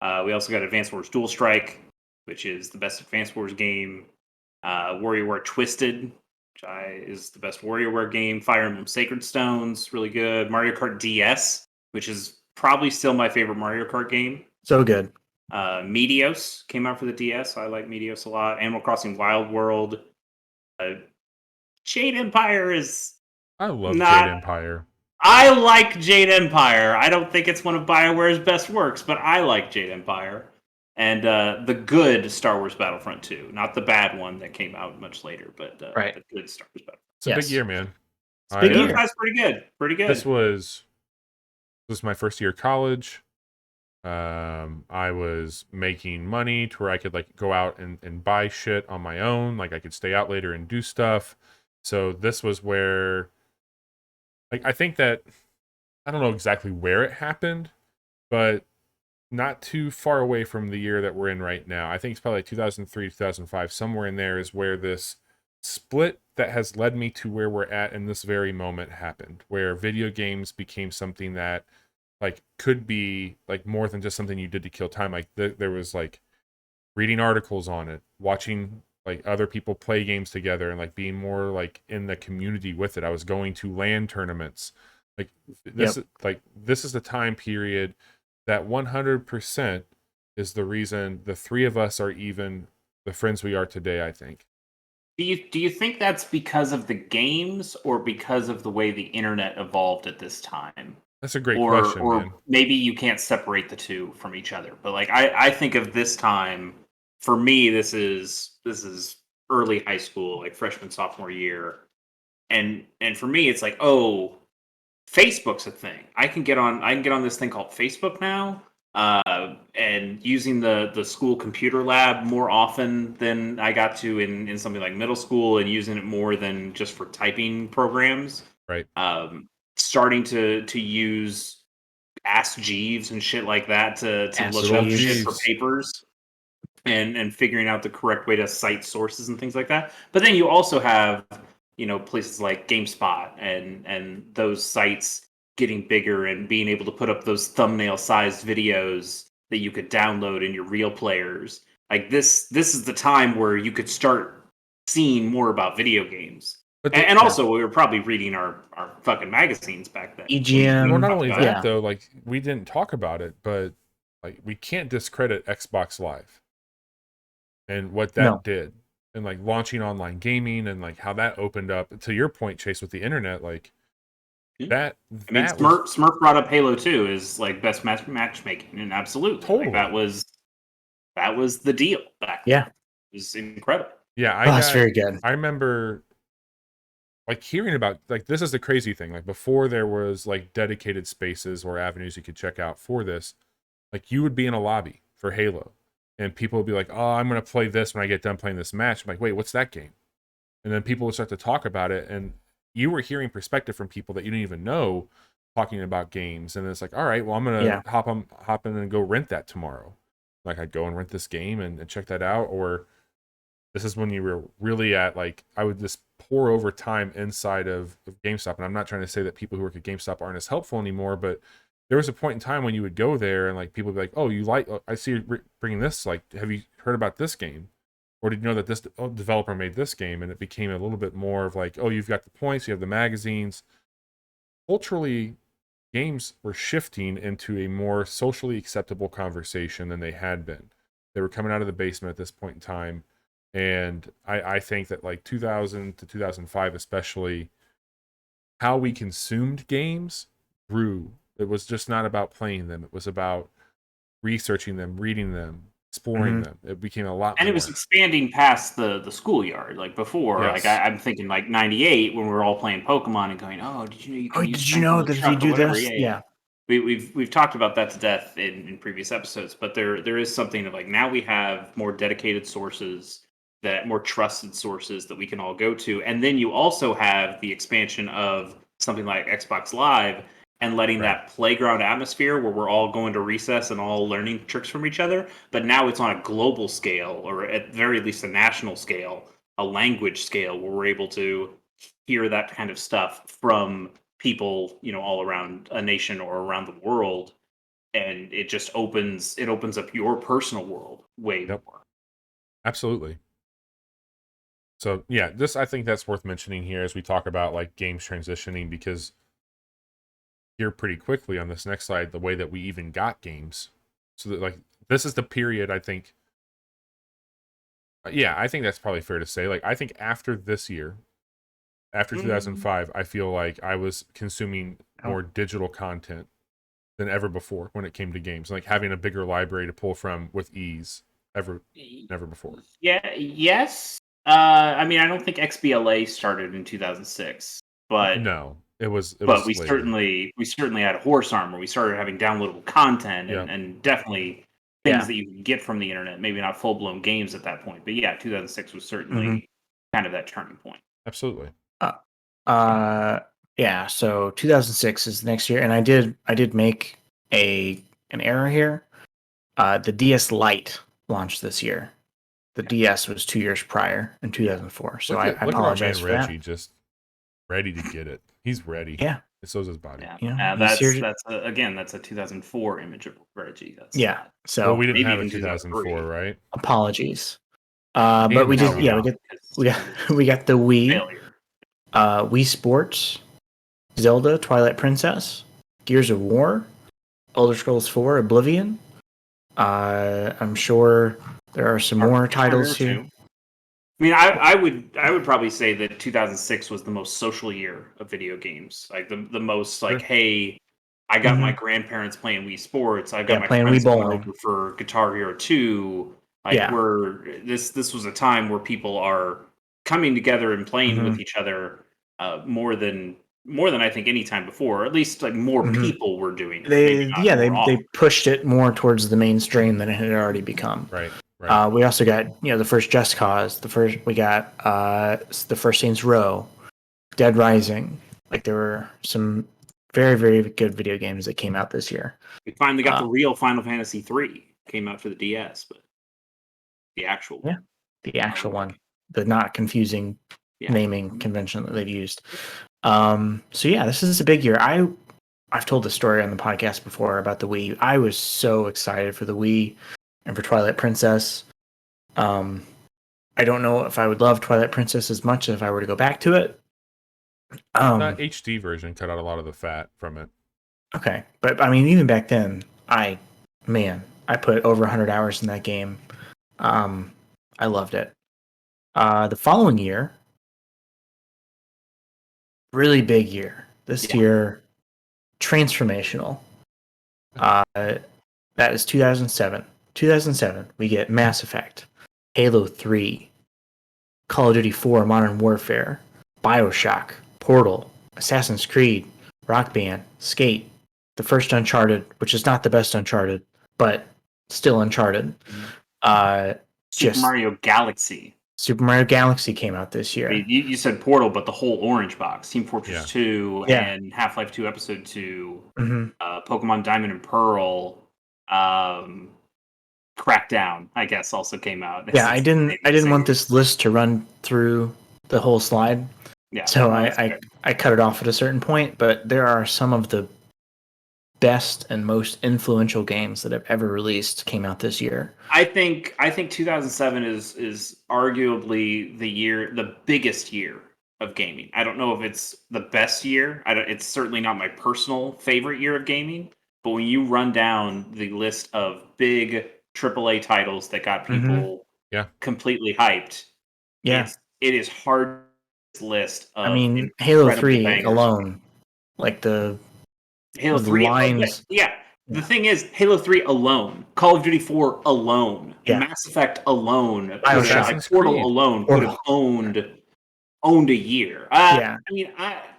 We also got Advance Wars Dual Strike, which is the best Advance Wars game. WarioWare Twisted, which is the best WarioWare game. Fire Emblem Sacred Stones, really good. Mario Kart DS, which is probably still my favorite Mario Kart game. So good. Meteos came out for the DS. So I like Meteos a lot. Animal Crossing Wild World. Jade Empire is... I love Jade Empire. I like Jade Empire. I don't think it's one of BioWare's best works, but I like Jade Empire. And the good Star Wars Battlefront 2. Not the bad one that came out much later, but the good Star Wars Battlefront. It's a big year, man. It's a big year. That's pretty good. Pretty good. This was my first year of college. I was making money to where I could go out and buy shit on my own. I could stay out later and do stuff. So this was where... I think that, I don't know exactly where it happened, but not too far away from the year that we're in right now. I think it's probably 2003, 2005, somewhere in there is where this split that has led me to where we're at in this very moment happened, where video games became something that could be more than just something you did to kill time. There was reading articles on it, watching other people play games together, and being more in the community with it. I was going to LAN tournaments. This is the time period that 100% is the reason the three of us are even the friends we are today, I think. Do you think that's because of the games or because of the way the internet evolved at this time? That's a great question, Or man. maybe you can't separate the two from each other. But like I think of this time, for me, this is early high school, like freshman, sophomore year. And for me it's like, oh, Facebook's a thing. I can get on this thing called Facebook now, and using the school computer lab more often than I got to in something like middle school, and using it more than just for typing programs. Right. Starting to use Ask Jeeves and shit like that to Ask look up shit Jeeves. for papers, and figuring out the correct way to cite sources and things like that. But then you also have, places like GameSpot and those sites getting bigger and being able to put up those thumbnail sized videos that you could download in your real players. Like this is the time where you could start seeing more about video games. But And also, we were probably reading our fucking magazines back then. EGM. well, not only that Yeah. though, like we didn't talk about it, but like we can't discredit Xbox Live and what that No. did, and like launching online gaming and like how that opened up. To your point, Chase, with the internet, like that. I mean, Smurf brought up Halo 2 is like best matchmaking, and absolutely, Totally. like, that was the deal back then. Yeah. It was incredible. Yeah, That's very good. I remember like hearing about, like, this is the crazy thing. Like before there was like dedicated spaces or avenues you could check out for this, like you would be in a lobby for Halo and people would be like, oh, I'm going to play this when I get done playing this match. I'm like, wait, what's that game? And then people would start to talk about it, and you were hearing perspective from people that you didn't even know talking about games. And it's like, all right, well, I'm going to hop in and go rent that tomorrow. Like I'd go and rent this game and check that out. Or this is when you were really at, like, I would just pour over time inside of GameStop. And I'm not trying to say that people who work at GameStop aren't as helpful anymore, but there was a point in time when you would go there and like people would be like, oh, I see you bringing this. Like, have you heard about this game? Or did you know that this developer made this game? And it became a little bit more of like, oh, you've got the points, you have the magazines. Culturally, games were shifting into a more socially acceptable conversation than they had been. They were coming out of the basement at this point in time. And I think that like 2000 to 2005 especially, how we consumed games grew. It was just not about playing them. It was about researching them, reading them, exploring them. It became a lot more. And it was expanding past the schoolyard. Like before, Yes. like I'm thinking like 98 when we were all playing Pokemon and going, oh, did you know you can use Did you strength know on the that if truck you or do whatever? this? Yeah. We've talked about that to death in previous episodes, but there is something of like, now we have more dedicated sources, that more trusted sources that we can all go to. And then you also have the expansion of something like Xbox Live and letting that playground atmosphere where we're all going to recess and all learning tricks from each other. But now it's on a global scale, or at very least a national scale, a language scale, where we're able to hear that kind of stuff from people, all around a nation or around the world. And it just opens up your personal world way more. Absolutely. So yeah, I think that's worth mentioning here as we talk about like games transitioning, because here pretty quickly on this next slide, the way that we even got games. So that, like, this is the period, I think. Yeah, I think that's probably fair to say. Like, I think after this year, after 2005, I feel like I was consuming more digital content than ever before when it came to games. Like having a bigger library to pull from with ease, never before. Yeah. Yes. I mean, I don't think XBLA started in 2006, but no, it was. But we later. certainly had Horse Armor. We started having downloadable content and definitely things that you can get from the internet. Maybe not full blown games at that point, but yeah, 2006 was certainly kind of that turning point. Absolutely. Yeah. So 2006 is the next year, and I did make an error here. The DS Lite launched this year. The DS was 2 years prior in 2004. So I apologize for Reggie, that. just ready to get it. He's ready. Yeah. So is his body. Yeah. That's a 2004 image of Reggie. So we didn't have a 2004, right? Apologies. But we did. Yeah, we got the Wii. Failure. Wii Sports, Zelda, Twilight Princess, Gears of War, Elder Scrolls 4, Oblivion, I'm sure there are some more titles here. I mean, I would probably say that 2006 was the most social year of video games. Like the most like, hey, I got my grandparents playing Wii Sports. I've got my playing friends Wii coming bowling over for Guitar Hero 2. Like this was a time where people are coming together and playing with each other more than I think any time before. Or at least like more people were doing it. They pushed it more towards the mainstream than it had already become. Right. We also got the first Just Cause. We got the first Saints Row, Dead Rising. Like there were some very, very good video games that came out this year. We finally got the real Final Fantasy 3. Came out for the DS, but the actual one. The actual one. The not confusing naming convention that they've used. So this is a big year. I've told the story on the podcast before about the Wii. I was so excited for the Wii and for Twilight Princess. I don't know if I would love Twilight Princess as much if I were to go back to it. That HD version cut out a lot of the fat from it. Okay, but I mean, even back then, I put over 100 hours in that game. I loved it. The following year, really big year. This year, transformational. That is 2007. 2007, we get Mass Effect, Halo 3, Call of Duty 4 Modern Warfare, BioShock, Portal, Assassin's Creed, Rock Band, Skate, the first Uncharted, which is not the best Uncharted, but still Uncharted. Super Mario Galaxy. Super Mario Galaxy came out this year. I mean, you said Portal, but the whole orange box, Team Fortress 2 and Half-Life 2 Episode 2, Pokemon Diamond and Pearl, Crackdown, I guess, also came out. Yeah, I didn't want this list to run through the whole slide. Yeah. So I cut it off at a certain point, but there are some of the best and most influential games that have ever released came out this year. I think 2007 is arguably the biggest year of gaming. I don't know if it's the best year. It's certainly not my personal favorite year of gaming, but when you run down the list of big AAA titles that got people completely hyped, it is hard to list of, I mean, Halo 3 alone, like the Halo 3 lines. The thing is, Halo 3 alone, Call of Duty 4 alone, Mass Effect alone, Portal alone could have owned a year. I mean,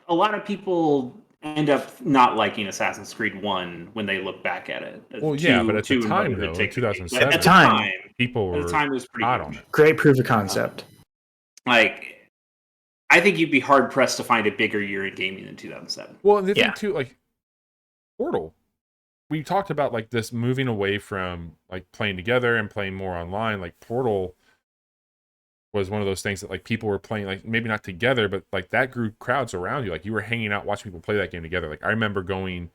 a lot of people end up not liking Assassin's Creed 1 when they look back at it. Well, but at the time, though, in 2007, at the time, people were it was pretty hot on it. Great proof of concept. I think you'd be hard pressed to find a bigger year in gaming than 2007. Well, the thing too, like Portal, we talked about like this moving away from like playing together and playing more online. Like Portal was one of those things that like people were playing, like maybe not together, but like that grew crowds around you. Like you were hanging out, watching people play that game together. Like I remember going,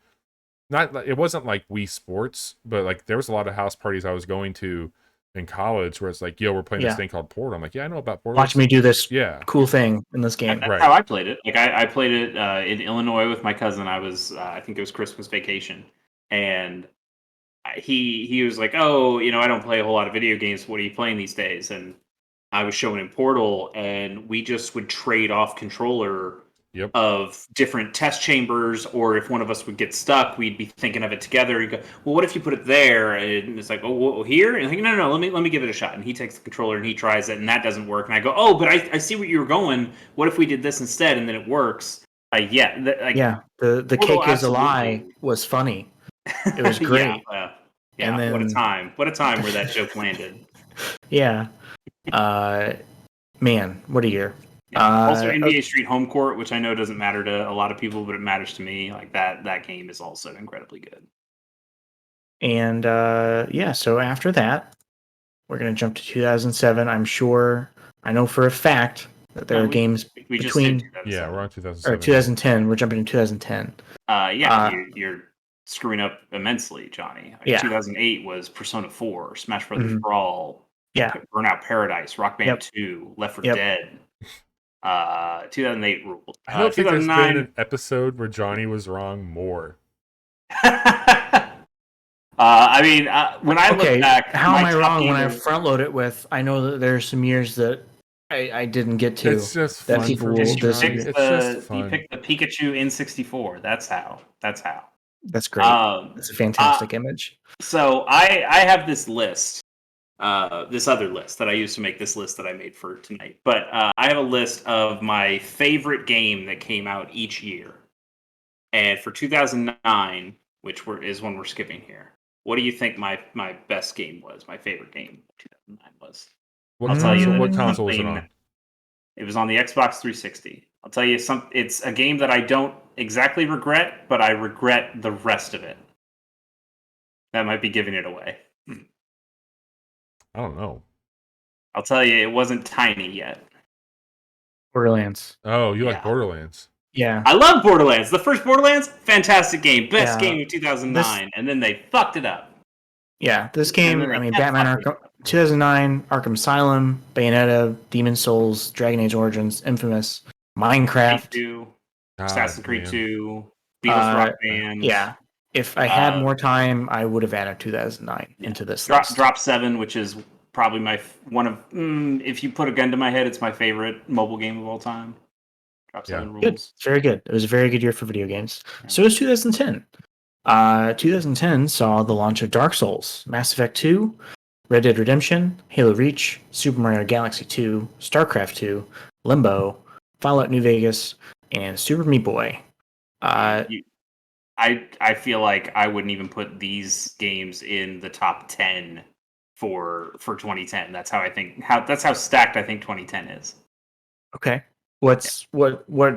it wasn't like Wii Sports, but like there was a lot of house parties I was going to in college where it's like, yo, we're playing this thing called Portal. I'm like, yeah, I know about Portal. Watch me do this cool thing in this game. That's how I played it. Like I played it in Illinois with my cousin. I was, I think it was Christmas vacation. And he was like, oh, I don't play a whole lot of video games. What are you playing these days? And I was showing him Portal, and we just would trade off controller of different test chambers, or if one of us would get stuck, we'd be thinking of it together. He'd go, well, what if you put it there? And it's like, oh, here? And I'm like, no, let me give it a shot. And he takes the controller and he tries it, and that doesn't work. And I go, oh, but I see where you were going. What if we did this instead? And then it works. The cake is a lie was funny. It was great. And then, what a time where that joke landed. Yeah. Man, what a year. Also, NBA Street Home Court, which I know doesn't matter to a lot of people, but it matters to me. Like that game is also incredibly good. And so after that, we're going to jump to 2007. I know for a fact that there are games between. We're on 2007. Or 2010. We're jumping to 2010. You're screwing up immensely, Johnny. 2008 was Persona 4, Smash Brothers Brawl, Burnout Paradise, Rock Band 2, Left 4 Dead. 2008 ruled. I don't think there's been an episode where Johnny was wrong more. I mean, when I Okay, look back, how my am I top wrong game when I is- front load it with? I know that there's some years that I didn't get to. It's just that fun people for will me, you Johnny. disagree. picked It's just you fun. picked the Pikachu N64. That's how. That's great. That's a fantastic image. So I have this list, this other list that I used to make this list that I made for tonight. But I have a list of my favorite game that came out each year. And for 2009, is when we're skipping here. What do you think my best game was? My favorite game of 2009 was. I'll tell you that What it's console was it something. on? It was on the Xbox 360. I'll tell you it's a game that I don't exactly regret, but I regret the rest of it. That might be giving it away. I don't know. I'll tell you, it wasn't Tiny yet. Borderlands. Oh, you like Yeah. Borderlands? Yeah. I love Borderlands. The first Borderlands, fantastic game, best Yeah. game of 2009, and then they fucked it up. Yeah. This And then game, they I mean, kept Batman fucking Arkham 2009, Arkham Asylum, Bayonetta, Demon Souls, Dragon Age Origins, Infamous, Minecraft. 2, God, Assassin's Creed man. 2, Beatles Rock Band. Yeah. If I had Uh, more time, I would have added 2009 Yeah. into this list. Drop 7, which is probably one of if you put a gun to my head, it's my favorite mobile game of all time. Drop 7 Good. rules. It's very good. It was a very good year for video games. So was 2010. 2010 saw the launch of Dark Souls, Mass Effect 2, Red Dead Redemption, Halo Reach, Super Mario Galaxy 2, StarCraft 2, Limbo, Fallout New Vegas, and Super Meat Boy. I feel like I wouldn't even put these games in the top 10 for 2010. That's how stacked I think 2010 is. Okay. What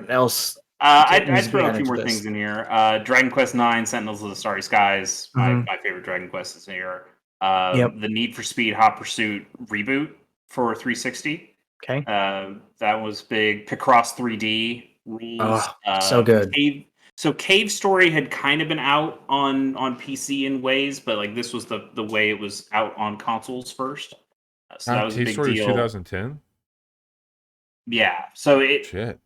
else? I'd throw a few more things in here. Dragon Quest IX, Sentinels of the Starry Skies, my favorite Dragon Quest is here. The Need for Speed Hot Pursuit reboot for 360. Okay. That was big. Picross 3D rules. So good. Cave Story had kind of been out on PC in ways, but like this was the way it was out on consoles first. So that was a big Story deal. 2010. Yeah. So Shit.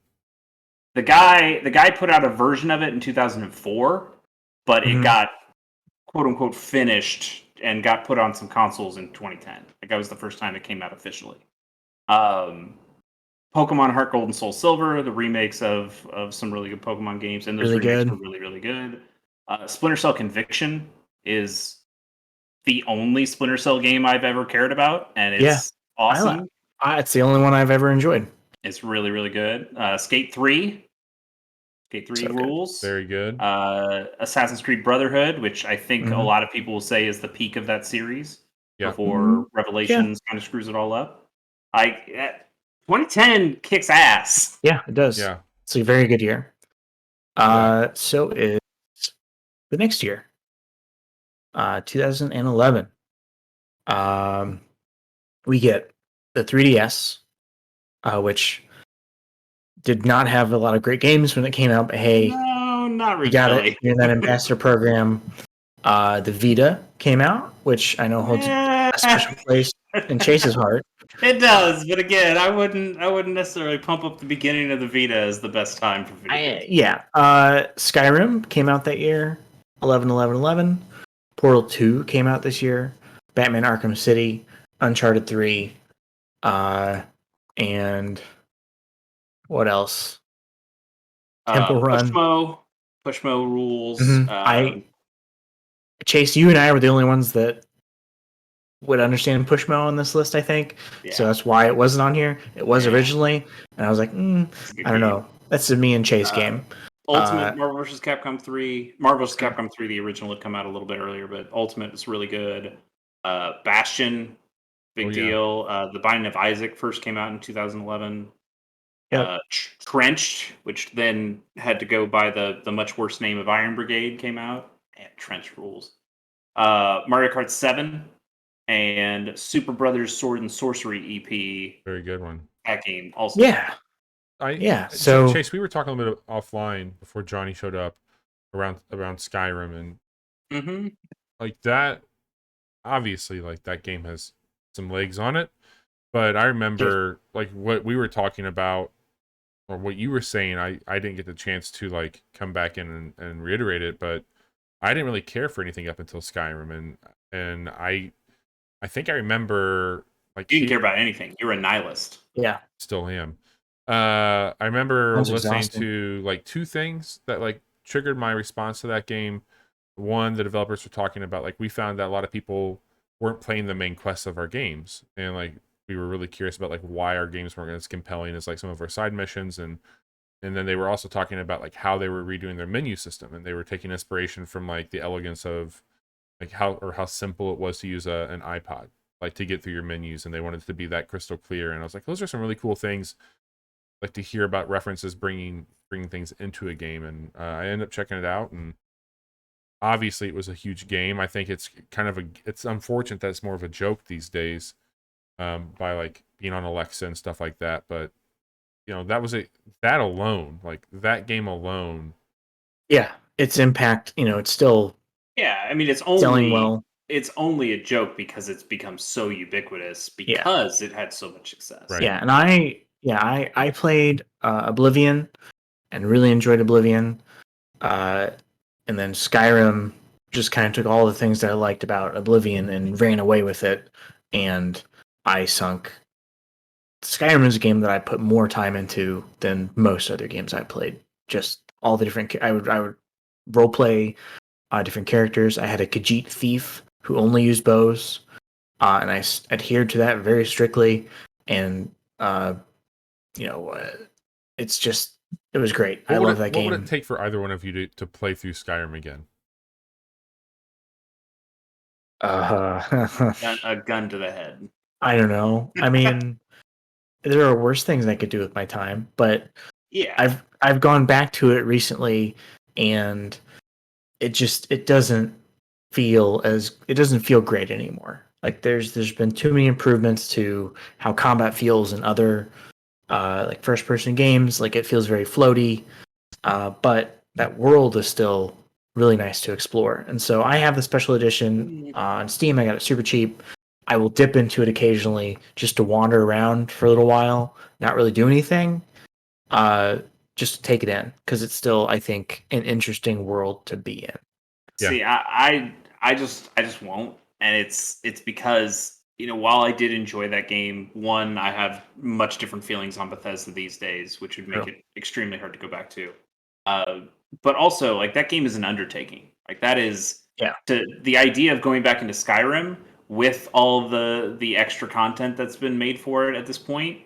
the guy put out a version of it in 2004, but it got quote unquote finished and got put on some consoles in 2010. Like that was the first time it came out officially. Pokemon Heart Gold and Soul Silver, the remakes of some really good Pokemon games, and those remakes were really, really good. Splinter Cell Conviction is the only Splinter Cell game I've ever cared about, and it's awesome. It's the only one I've ever enjoyed. It's really, really good. Skate 3 rules. Very good. Assassin's Creed Brotherhood, which I think a lot of people will say is the peak of that series before Revelations kind of screws it all up. 2010 kicks ass. Yeah, it does. Yeah. It's a very good year. So is the next year. 2011. We get the 3DS, which did not have a lot of great games when it came out, but hey, no, not really. You got it. You're in that ambassador program. The Vita came out, which I know holds a special place in Chase's heart. It does, but again, I wouldn't necessarily pump up the beginning of the Vita as the best time for video games. Skyrim came out that year. 11/11/11. Portal 2 came out this year. Batman Arkham City, Uncharted 3, and what else? Temple Run. Pushmo rules. Chase, you and I were the only ones that would understand Pushmo on this list, I think. Yeah. So that's why it wasn't on here. It was originally, and I was like, I don't know. That's a me and Chase game. Ultimate Marvel vs. Capcom 3. Marvel vs. Capcom 3, the original, had come out a little bit earlier, but Ultimate is really good. Bastion, big deal. The Binding of Isaac first came out in 2011. Yep. Trenched, which then had to go by the much worse name of Iron Brigade, came out. Man, Trenched rules. Mario Kart 7 and Super Brothers Sword and Sorcery EP. Very good one. That game also. Yeah. So Chase, we were talking a little bit offline before Johnny showed up around Skyrim, and like that. Obviously, like that game has some legs on it, but I remember like what we were talking about, or what you were saying. I didn't get the chance to like come back in and reiterate it, but I didn't really care for anything up until Skyrim, and I think I remember like You didn't care about anything. You were a nihilist. Yeah. Still am. I remember Sounds listening exhausting. to like two things that like triggered my response to that game. One, the developers were talking about like we found that a lot of people weren't playing the main quests of our games, and like we were really curious about like why our games weren't as compelling as like some of our side missions, and then they were also talking about like how they were redoing their menu system, and they were taking inspiration from like the elegance of like how simple it was to use an iPod like to get through your menus, and they wanted it to be that crystal clear. And I was like, those are some really cool things like to hear about references bringing things into a game. And I ended up checking it out, and obviously it was a huge game. I think it's kind of it's unfortunate that it's more of a joke these days, by like being on Alexa and stuff like that. But you know, that alone, like that game alone. Yeah, its impact, it's still Yeah, I mean selling well. it's only a joke because it's become so ubiquitous Yeah. because it had so much success. Right. Yeah, and I played Oblivion and really enjoyed Oblivion. And then Skyrim just kind of took all the things that I liked about Oblivion and ran away with it, and I sunk. Skyrim is a game that I put more time into than most other games I played. Just all the different. I would role play different characters. I had a Khajiit thief who only used bows, and I adhered to that very strictly. And you know, it's just it was great. I love that game. What would it take for either one of you to play through Skyrim again? A gun to the head. I don't know. I mean, there are worse things I could do with my time, but Yeah, I've gone back to it recently, and it doesn't feel great anymore. Like there's been too many improvements to how combat feels in other like first person games. Like it feels very floaty, but that world is still really nice to explore. And so I have the special edition on Steam. I got it super cheap. I will dip into it occasionally just to wander around for a little while, not really do anything, just to take it in because it's still, I think, an interesting world to be in. Yeah. See, I just won't, and it's because while I did enjoy that game, one, I have much different feelings on Bethesda these days, which would make it extremely hard to go back to. But also, like that game is an undertaking. Like that is the idea of going back into Skyrim with all the extra content that's been made for it at this point.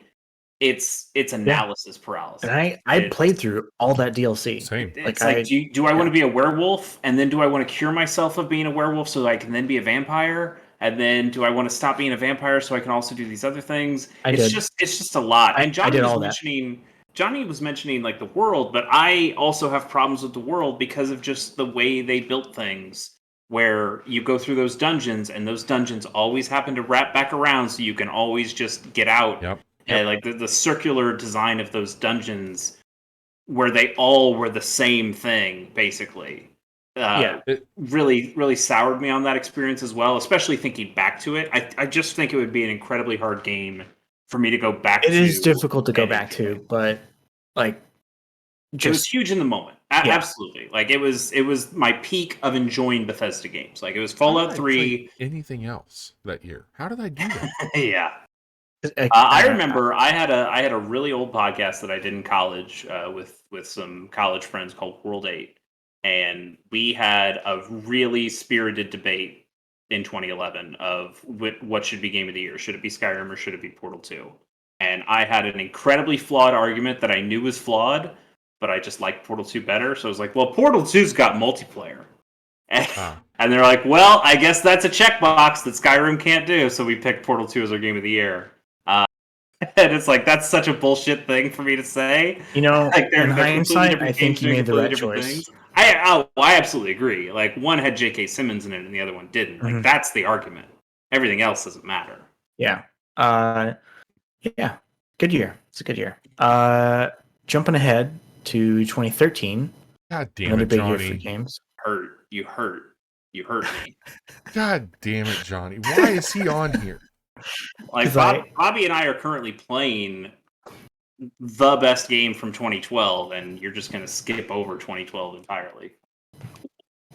It's analysis paralysis. And I played through all that DLC. Same. It's like do I want to be a werewolf, and then do I want to cure myself of being a werewolf so I can then be a vampire? And then do I want to stop being a vampire so I can also do these other things? It's just a lot. And Johnny was mentioning like the world, but I also have problems with the world because of just the way they built things. Where you go through those dungeons, and those dungeons always happen to wrap back around, so you can always just get out. Yep. And like the circular design of those dungeons, where they all were the same thing, basically. It really soured me on that experience as well, especially thinking back to it. I just think it would be an incredibly hard game for me to go back to. It is difficult to go back to, but like it was huge in the moment. Absolutely. Like it was my peak of enjoying Bethesda games. Like it was Fallout 3. Anything else that year? How did I do that? Yeah. I remember I had a really old podcast that I did in college with some college friends called World 8, and we had a really spirited debate in 2011 of what should be Game of the Year. Should it be Skyrim or should it be Portal 2? And I had an incredibly flawed argument that I knew was flawed, but I just liked Portal 2 better. So I was like, well, Portal 2's got multiplayer. And they're like, well, I guess that's a checkbox that Skyrim can't do. So we picked Portal 2 as our Game of the Year. And it's like, that's such a bullshit thing for me to say. Like in hindsight, I think you made the right choice. I absolutely agree. Like, one had J.K. Simmons in it and the other one didn't. Like, that's the argument. Everything else doesn't matter. Yeah. Good year. It's a good year. Jumping ahead to 2013. God damn another it, big Johnny. year for games. You hurt me. God damn it, Johnny. Why is he on here? Like Bobby and I are currently playing the best game from 2012, and you're just going to skip over 2012 entirely.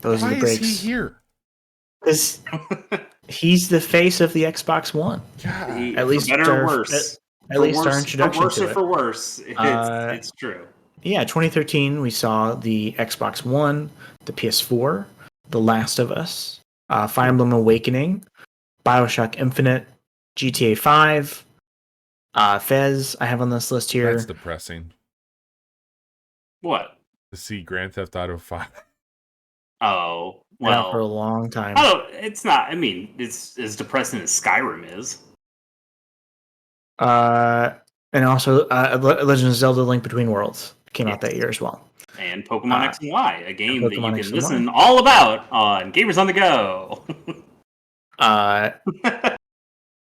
Those are Why the is breaks. he here? Because he's the face of the Xbox One. God. At least for better or our, worse. At least our introduction for worse to or it. for worse, it's true. Yeah, 2013, we saw the Xbox One, the PS4, The Last of Us, Fire Emblem Awakening, Bioshock Infinite, GTA 5, Fez, I have on this list here. That's depressing. What? To see Grand Theft Auto 5. Oh, Been out for a well. long time. Oh, it's not. I mean, it's as depressing as Skyrim is. And also Legend of Zelda: Link Between Worlds came out that year as well. And Pokemon X and Y, a game that you Pokemon can X and listen Y. all about on Gamers on the Go.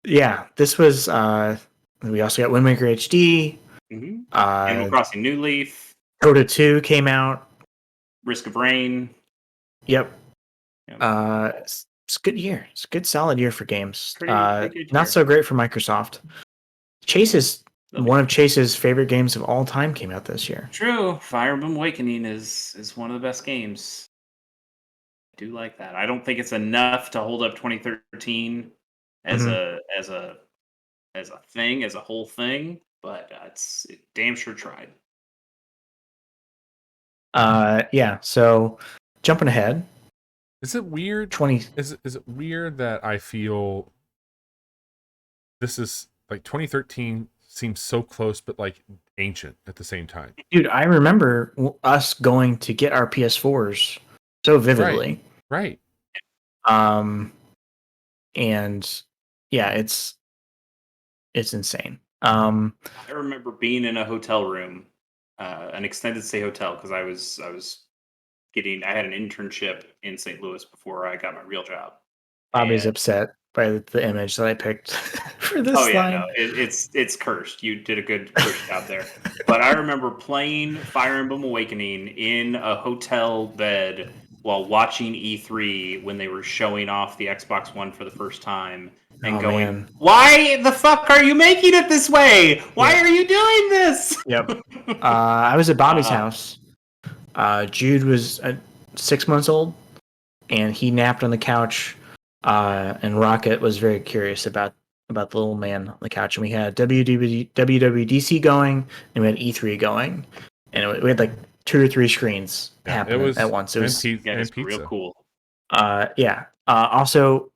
Yeah, this was. We also got Wind Waker HD. Animal Crossing New Leaf. Dota 2 came out. Risk of Rain. Yep. It's a good year. It's a good solid year for games. Pretty good year. Not so great for Microsoft. One of Chase's favorite games of all time came out this year. True. Fire Emblem Awakening is one of the best games. I do like that. I don't think it's enough to hold up 2013 as a thing, as a whole thing, but it damn sure tried. Yeah. So jumping ahead. Is it weird? Is it weird that I feel this is like 2013 seems so close, but like ancient at the same time? Dude, I remember us going to get our PS4s so vividly. Right. And yeah, it's insane. I remember being in a hotel room, an extended stay hotel, because I had an internship in St. Louis before I got my real job. Bobby's upset by the image that I picked for this Oh yeah, line. no, it's cursed. You did a good cursed job there. But I remember playing Fire Emblem Awakening in a hotel bed while watching E3 when they were showing off the Xbox One for the first time, and going, "Why the fuck are you making it this way? Why are you doing this?" Yep. I was at Bobby's house. Jude was 6 months old, and he napped on the couch. And Rocket was very curious about the little man on the couch. And we had WWDC going, and we had E3 going, and we had like 2 or 3 screens happening at once. It was real cool. Also,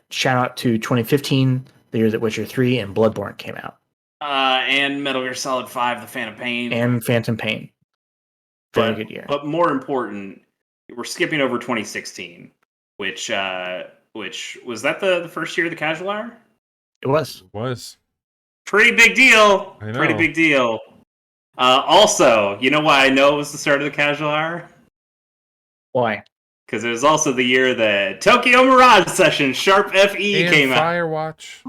shout out to 2015, the year that Witcher 3 and Bloodborne came out. And Metal Gear Solid 5, The Phantom Pain. And Phantom Pain. Very good year. But more important, we're skipping over 2016, which was that the first year of the Casual Hour? It was. Pretty big deal. I know. Pretty big deal. Also, you know why I know it was the start of the Casual Hour? Why? Because it was also the year that Tokyo Mirage Session Sharp FE came Firewatch.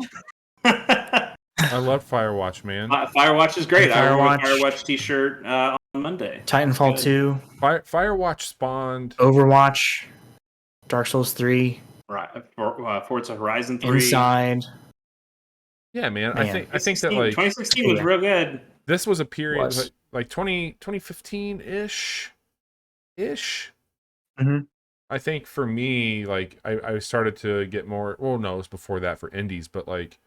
out. I love Firewatch, man. Firewatch is great. I wore a Firewatch. Firewatch t-shirt on Monday. Titanfall 2. Firewatch spawned Overwatch. Dark Souls 3. Right. Forza Horizon 3. Inside. Yeah, man. I think that like 2016 was real good. This was a period like 2015-ish. Mm-hmm. I think for me, like I started to get more. Well, no, it was before that for indies, but like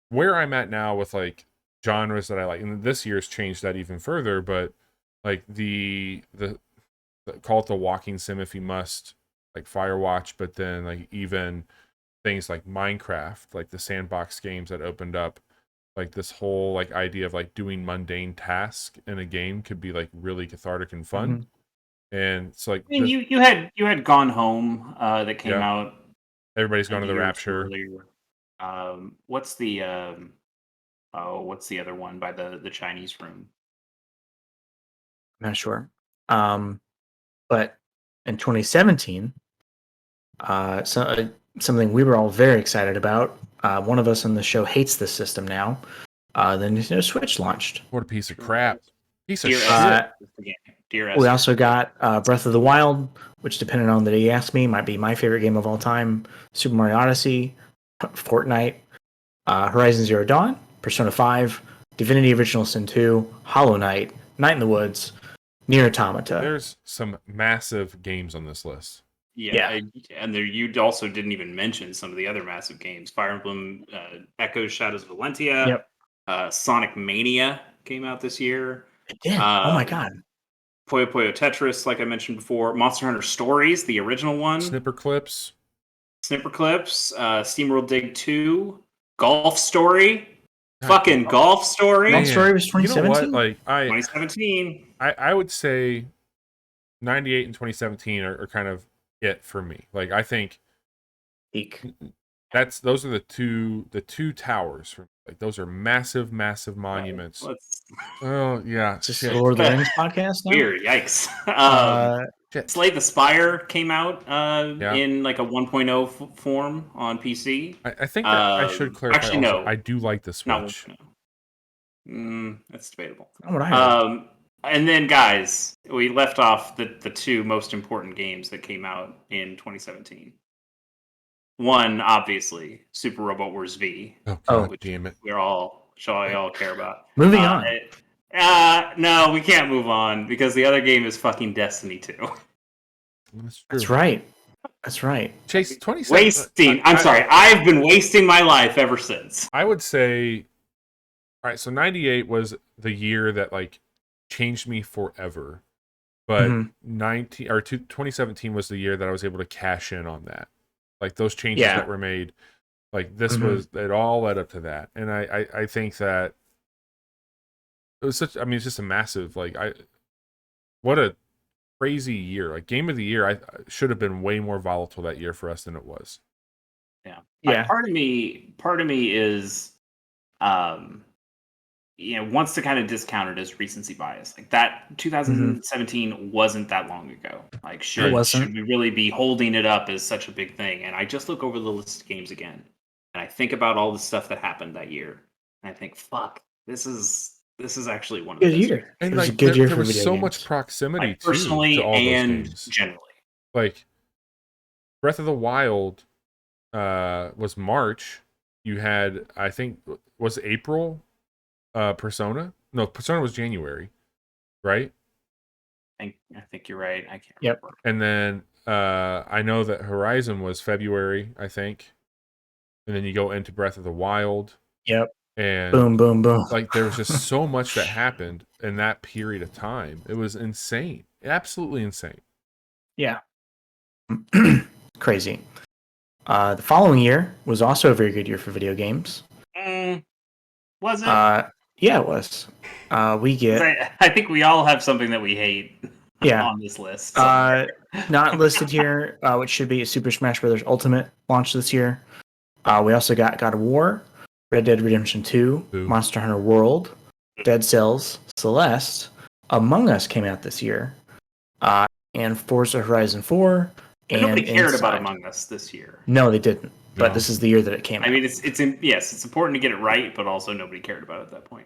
where I'm at now with like genres that I like, and this year's changed that even further. But like the call it the walking sim if you must, like Firewatch, but then like even things like Minecraft, like the sandbox games that opened up, like this whole like idea of like doing mundane tasks in a game could be like really cathartic and fun. Mm-hmm. And it's like I mean, you had Gone Home that came out. Everybody's Gone to the Rapture. What's the other one by the Chinese room? I'm not sure. But in 2017, something we were all very excited about. One of us on the show hates this system now. The Nintendo Switch launched. What a piece of crap. Piece of Dear shit. We also got Breath of the Wild, which, depending on the day you ask me, might be my favorite game of all time. Super Mario Odyssey, Fortnite, Horizon Zero Dawn, Persona 5, Divinity Original Sin 2, Hollow Knight, Night in the Woods, Nier Automata. There's some massive games on this list. Yeah. And there you also didn't even mention some of the other massive games. Fire Emblem, Echoes, Shadows of Valentia. Yep. Sonic Mania came out this year. It did. Oh my god. Puyo Tetris, like I mentioned before. Monster Hunter Stories, the original one. Snipper Clips. SteamWorld Dig 2. Golf Story. Fucking Golf Story. Golf Story was 2017? You know what? Like 2017. I would say 98 and 2017 are kind of it for me. Like I think Peak. those are the two towers for me. Like those are massive monuments. Oh yeah. It's just Lord of the Rings podcast now? Weird, yikes. Slay the Spire came out in like a 1.0 form on PC. I think that I should clarify. Actually, no. I do like the Switch. No. That's debatable. Not what I heard. And then, guys, we left off the two most important games that came out in 2017. One, obviously, Super Robot Wars V. Oh, damn it! We all care about. Moving on. No, we can't move on because the other game is fucking Destiny 2. That's right. Chase, 27. Wasting. I'm sorry. I've been wasting my life ever since. I would say, all right. So 98 was the year that like changed me forever, but 2017 was the year that I was able to cash in on that. Like those changes that were made, like this was it all led up to that, and I think that it was such. I mean, it's just a massive what a crazy year. Like game of the year, I should have been way more volatile that year for us than it was. Yeah. Part of me is, wants to kind of discount it as recency bias. Like that 2017 wasn't that long ago. Like should we really be holding it up as such a big thing? And I just look over the list of games again, and I think about all the stuff that happened that year, and I think, fuck, this is actually one of the best years. And it was a good year for there was video so games. much proximity personally to all and those games. generally. Like Breath of the Wild was March. You had, I think, was April. Persona? No, Persona was January, right? I think you're right. I can't remember. And then I know that Horizon was February, I think. And then you go into Breath of the Wild. Yep. And boom. Like there was just so much that happened in that period of time. It was insane. Absolutely insane. Yeah. Crazy. The following year was also a very good year for video games. Was it? Yeah, it was. We get. I think we all have something that we hate. Yeah. On this list. Not listed here, which should be Super Smash Bros. Ultimate launch this year. We also got God of War, Red Dead Redemption 2, Monster Hunter World, Dead Cells, Celeste, Among Us came out this year, and Forza Horizon 4. And nobody cared about Among Us this year. No, they didn't. But this is the year that it came out. I mean, it's important to get it right, but also nobody cared about it at that point.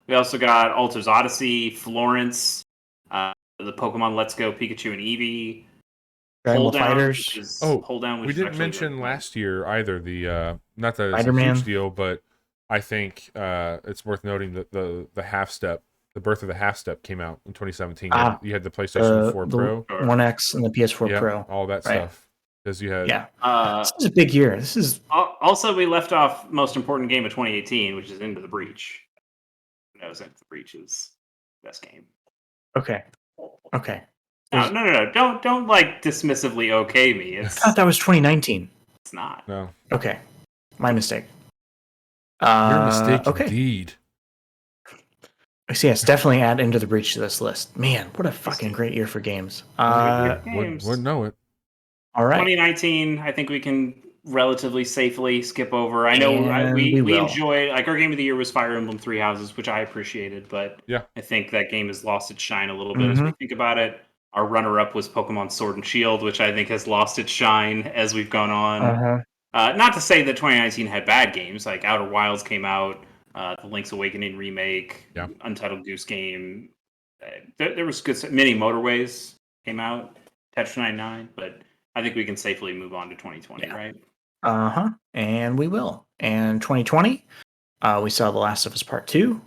We also got Altar's Odyssey, Florence, the Pokemon Let's Go, Pikachu and Eevee, Dragon Ball Fighters. Hold Down. We didn't mention last year either. The not that it's Spider-Man. a huge deal, but I think it's worth noting that the half step, the birth of the half step, came out in 2017. You had the PlayStation 4 Pro, 1X, and the PS4 Pro. All that stuff. Because you had this is a big year. This is also we left off most important game of 2018, which is Into the Breach. Who knows Into the Breach is the best game. Okay. No. Don't like dismissively okay me. I thought that was 2019. It's not. No. Okay. My mistake. Your mistake indeed. So yes, definitely add Into the Breach to this list. Man, what a fucking great year for games. Wouldn't know it. All right. 2019, I think we can relatively safely skip over. I know we enjoyed, like, our game of the year was Fire Emblem Three Houses, which I appreciated, but I think that game has lost its shine a little bit as we think about it. Our runner-up was Pokemon Sword and Shield, which I think has lost its shine as we've gone on. Not to say that 2019 had bad games, like Outer Wilds came out, the Link's Awakening remake, Untitled Goose Game. There was good. Mini Motorways came out, Tetris 99, but I think we can safely move on to 2020, right? And we will. And 2020, we saw The Last of Us Part 2,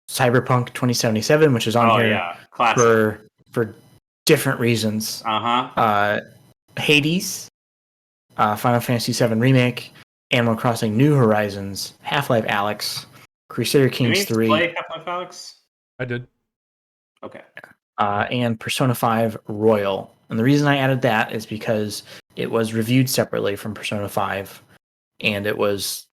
Cyberpunk 2077, which is on here yeah, classic. for different reasons. Hades, Final Fantasy VII Remake, Animal Crossing New Horizons, Half-Life Alyx, Crusader Kings 3. Play Half-Life Alyx? I did. Okay. And Persona 5 Royal. And the reason I added that is because it was reviewed separately from Persona 5, and it was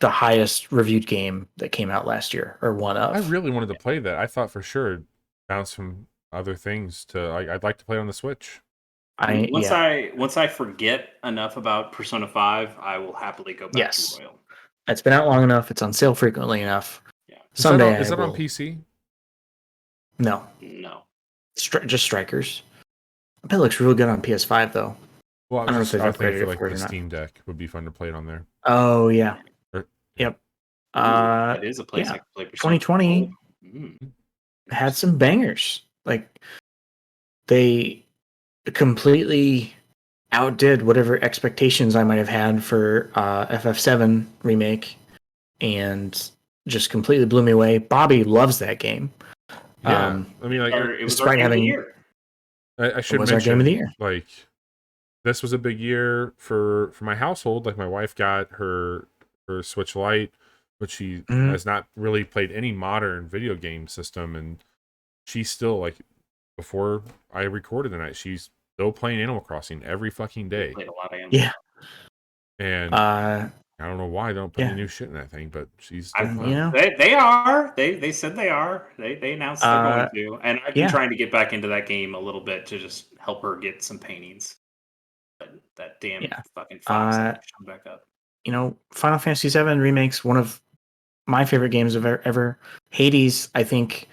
the highest reviewed game that came out last year, or one of. I really wanted to play that. I thought for sure it'd bounce from other things to I'd like to play it on the Switch. Once I forget enough about Persona 5, I will happily go back to Royal. It's been out long enough. It's on sale frequently enough. Yeah. Someday is that on PC? No. Just Strikers. I bet it looks really good on PS5 though. Well, I don't know if they've upgraded it like for it the or not. Steam Deck would be fun to play it on there. Oh yeah. Yep. That is a place I can play Persona. 2020 had some bangers. Like they completely outdid whatever expectations I might have had for FF7 remake, and just completely blew me away. Bobby loves that game. Yeah, I mean, like, it was our game of the year. I should mention, our game of the year. Like, this was a big year for my household. Like, my wife got her Switch Lite, but she has not really played any modern video game system, and she's still, like, before I recorded tonight, she's still playing Animal Crossing every fucking day. Played a lot of Animal Yeah. And I don't know why they don't put any new shit in that thing, but she's still playing. They are. They said they are. They announced they're going to. And I've been trying to get back into that game a little bit to just help her get some paintings. But that damn fucking fox come back up. Final Fantasy VII Remake's one of my favorite games of ever. Hades, I think.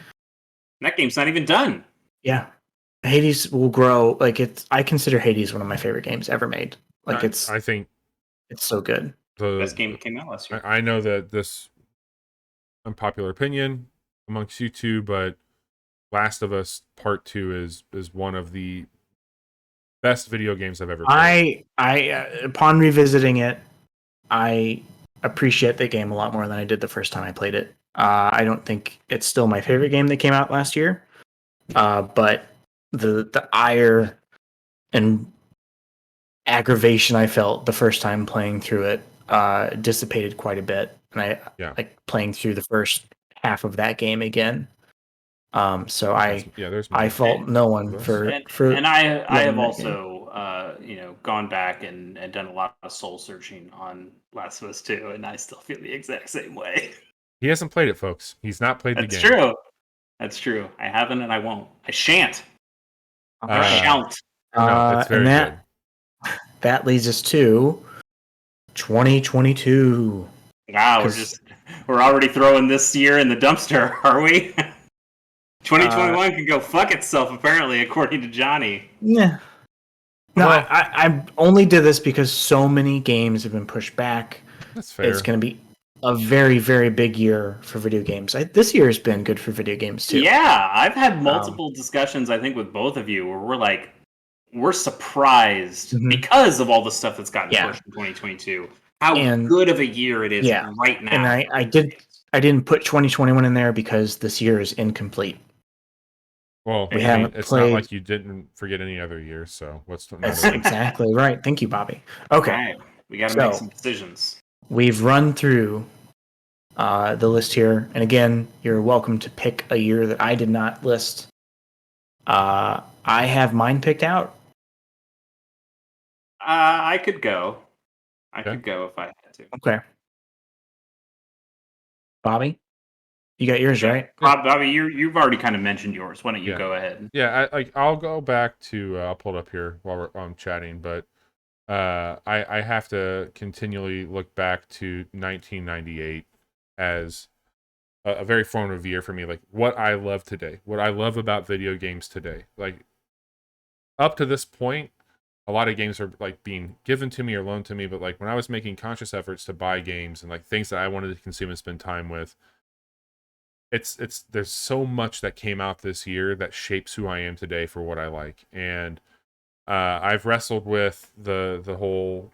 That game's not even done. Yeah. Hades will grow. Like, I consider Hades one of my favorite games ever made. Like, I think it's so good. The best game that came out last year. I know that this unpopular opinion amongst you two, but Last of Us Part 2 is one of the best video games I've ever played. Upon revisiting it, I appreciate the game a lot more than I did the first time I played it. I don't think it's still my favorite game that came out last year, but the ire and aggravation I felt the first time playing through it dissipated quite a bit, and I like playing through the first half of that game again. So I fault no one for and I have also gone back and done a lot of soul searching on Last of Us 2, and I still feel the exact same way. He hasn't played it, folks. He's not played the game. That's true. That's true. I haven't, and I won't. I shan't. I shan't. No, it's very good. That leads us to 2022. Wow, we're already throwing this year in the dumpster, are we? 2021 can go fuck itself, apparently, according to Johnny. Yeah. No, I only did this because so many games have been pushed back. That's fair. It's going to be a very, very big year for video games. This year has been good for video games, too. Yeah, I've had multiple discussions, I think, with both of you, where we're surprised because of all the stuff that's gotten pushed in 2022. How good of a year it is right now. And I didn't put 2021 in there because this year is incomplete. Well, it's not like you didn't forget any other year, so what's That's exactly right. Thank you, Bobby. Okay. Right. We got to make some decisions. We've run through the list here, and again, you're welcome to pick a year that I did not list. I have mine picked out. I could go. I could go if I had to. Okay. Bobby, you got yours, right? Bobby, you've already kind of mentioned yours. Why don't you go ahead? Yeah, I'll go back to. I'll pull it up here while I'm chatting, but I have to continually look back to 1998 as a very formative year for me. Like, what I love today, what I love about video games today. Like, up to this point, a lot of games are like being given to me or loaned to me, but like when I was making conscious efforts to buy games and like things that I wanted to consume and spend time with, there's so much that came out this year that shapes who I am today for what I like. And I've wrestled with the whole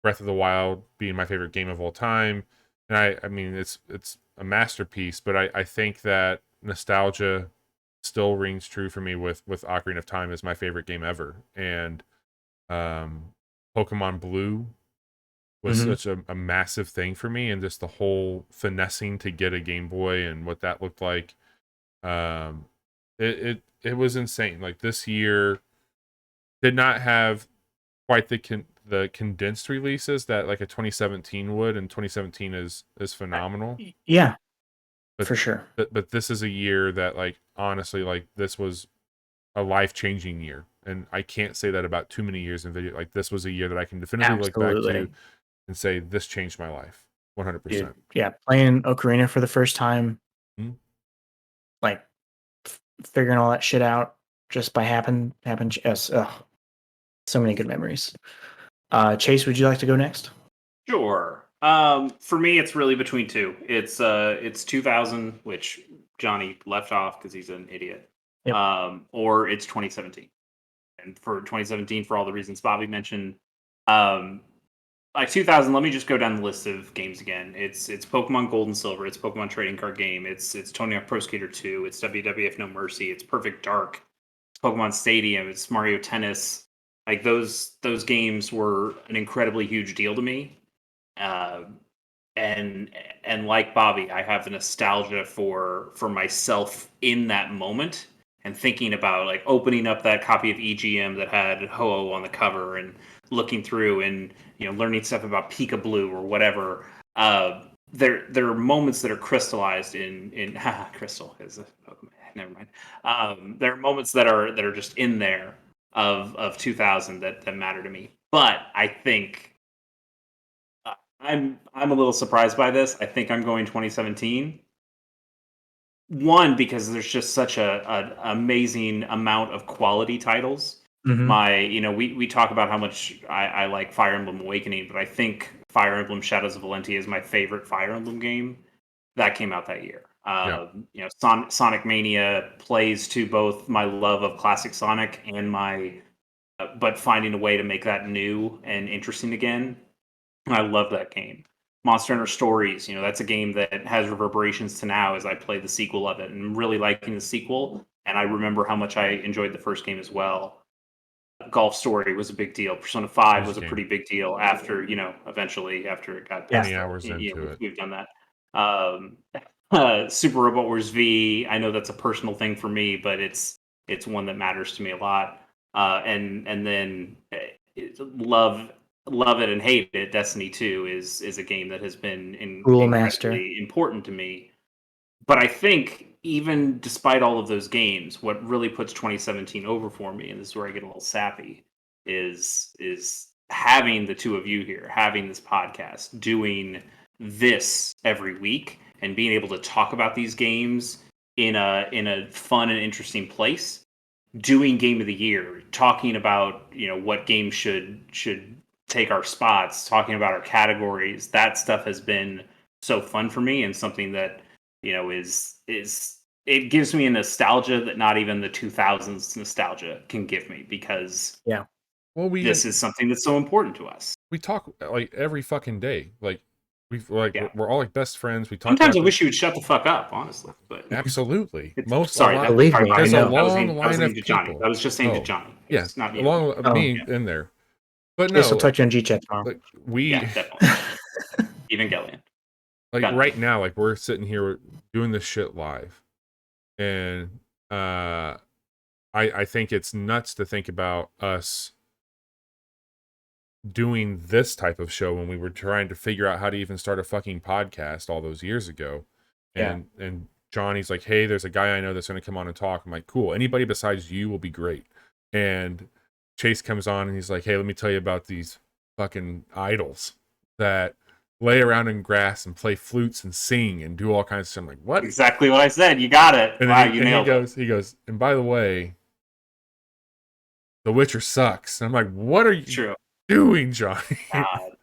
Breath of the Wild being my favorite game of all time, And I mean, it's a masterpiece, but I think that nostalgia still rings true for me with Ocarina of Time as my favorite game ever. And Pokemon Blue was Mhm. such a massive thing for me, and just the whole finessing to get a Game Boy and what that looked like. Um, it was insane. Like, this year did not have quite the condensed releases that like a 2017 would, and 2017 is phenomenal. Yeah, But for sure. but this is a year that, like, honestly, like, this was a life-changing year. And I can't say that about too many years in video. Like, this was a year that I can definitively look back to Absolutely. and say this changed my life Dude, 100%. yeah, playing Ocarina for the first time, Mhm. like, figuring all that shit out just by happen yes, ugh, so many good memories. Chase, would you like to go next? Sure. For me, it's really between two. It's 2000, which Johnny left off because he's an idiot. Yep. Or it's 2017. And for 2017, for all the reasons Bobby mentioned, um, like 2000. Let me just go down the list of games again. It's Pokemon Gold and Silver. It's Pokemon Trading Card Game. It's Tony Hawk Pro Skater 2. It's WWF No Mercy. It's Perfect Dark. It's Pokemon Stadium. It's Mario Tennis. Like those games were an incredibly huge deal to me. Uh, and like Bobby, I have the nostalgia for myself in that moment and thinking about like opening up that copy of EGM that had Ho-Oh on the cover and looking through and learning stuff about Pika Blue or whatever. There are moments that are crystallized in Crystal is a Pokemon. Never mind. There are moments that are just in there of 2000 that matter to me. But I think I'm a little surprised by this. I think I'm going 2017. One, because there's just such an amazing amount of quality titles. Mhm. We talk about how much I like Fire Emblem Awakening, but I think Fire Emblem Shadows of Valentia is my favorite Fire Emblem game that came out that year. Yeah. Sonic Mania plays to both my love of classic Sonic and my, but finding a way to make that new and interesting again. I love that game. Monster Hunter Stories, that's a game that has reverberations to now as I play the sequel of it and I'm really liking the sequel. And I remember how much I enjoyed the first game as well. Golf Story was a big deal. Persona 5 Huge was a game. pretty big deal after, eventually after it got past 20 hours into it. we've done that. Um, Super Robot Wars V, I know that's a personal thing for me, but it's one that matters to me a lot. And then love it and hate it. Destiny 2 is a game that has been Rule Master. incredibly important to me. But I think even despite all of those games, what really puts 2017 over for me, and this is where I get a little sappy, is having the two of you here, having this podcast, doing this every week, and being able to talk about these games in a fun and interesting place. Doing game of the year, talking about what games should take our spots, talking about our categories. That stuff has been so fun for me and something that is it gives me a nostalgia that not even the 2000s nostalgia can give me because Yeah. Well, this is something that's so important to us. we talk like every fucking day. Like, Yeah. we're all like best friends. We talk Sometimes about I this. wish you would shut the fuck up, honestly. But Absolutely. sorry, Believe sorry, me, I Bobby, There's a know. long that was line aimed of at Johnny. people. That was just aimed at Oh, Johnny. yeah, It's not you. along with Oh. me in there. But Chase will no, talk to you on G-Chat tomorrow. like Yeah, definitely. Evangelion. like Gun. right now, like we're sitting here doing this shit live, and I think it's nuts to think about us doing this type of show when we were trying to figure out how to even start a fucking podcast all those years ago. Yeah. And Johnny's like, hey, there's a guy I know that's going to come on and talk. I'm like, cool. Anybody besides you will be great. And Chase comes on and he's like, hey, let me tell you about these fucking idols that lay around in grass and play flutes and sing and do all kinds of stuff. I'm like, what? Exactly what I said. You got it. And Wow, then you nailed it. he goes, and by the way, The Witcher sucks. And I'm like, what are you True. doing, Johnny? God.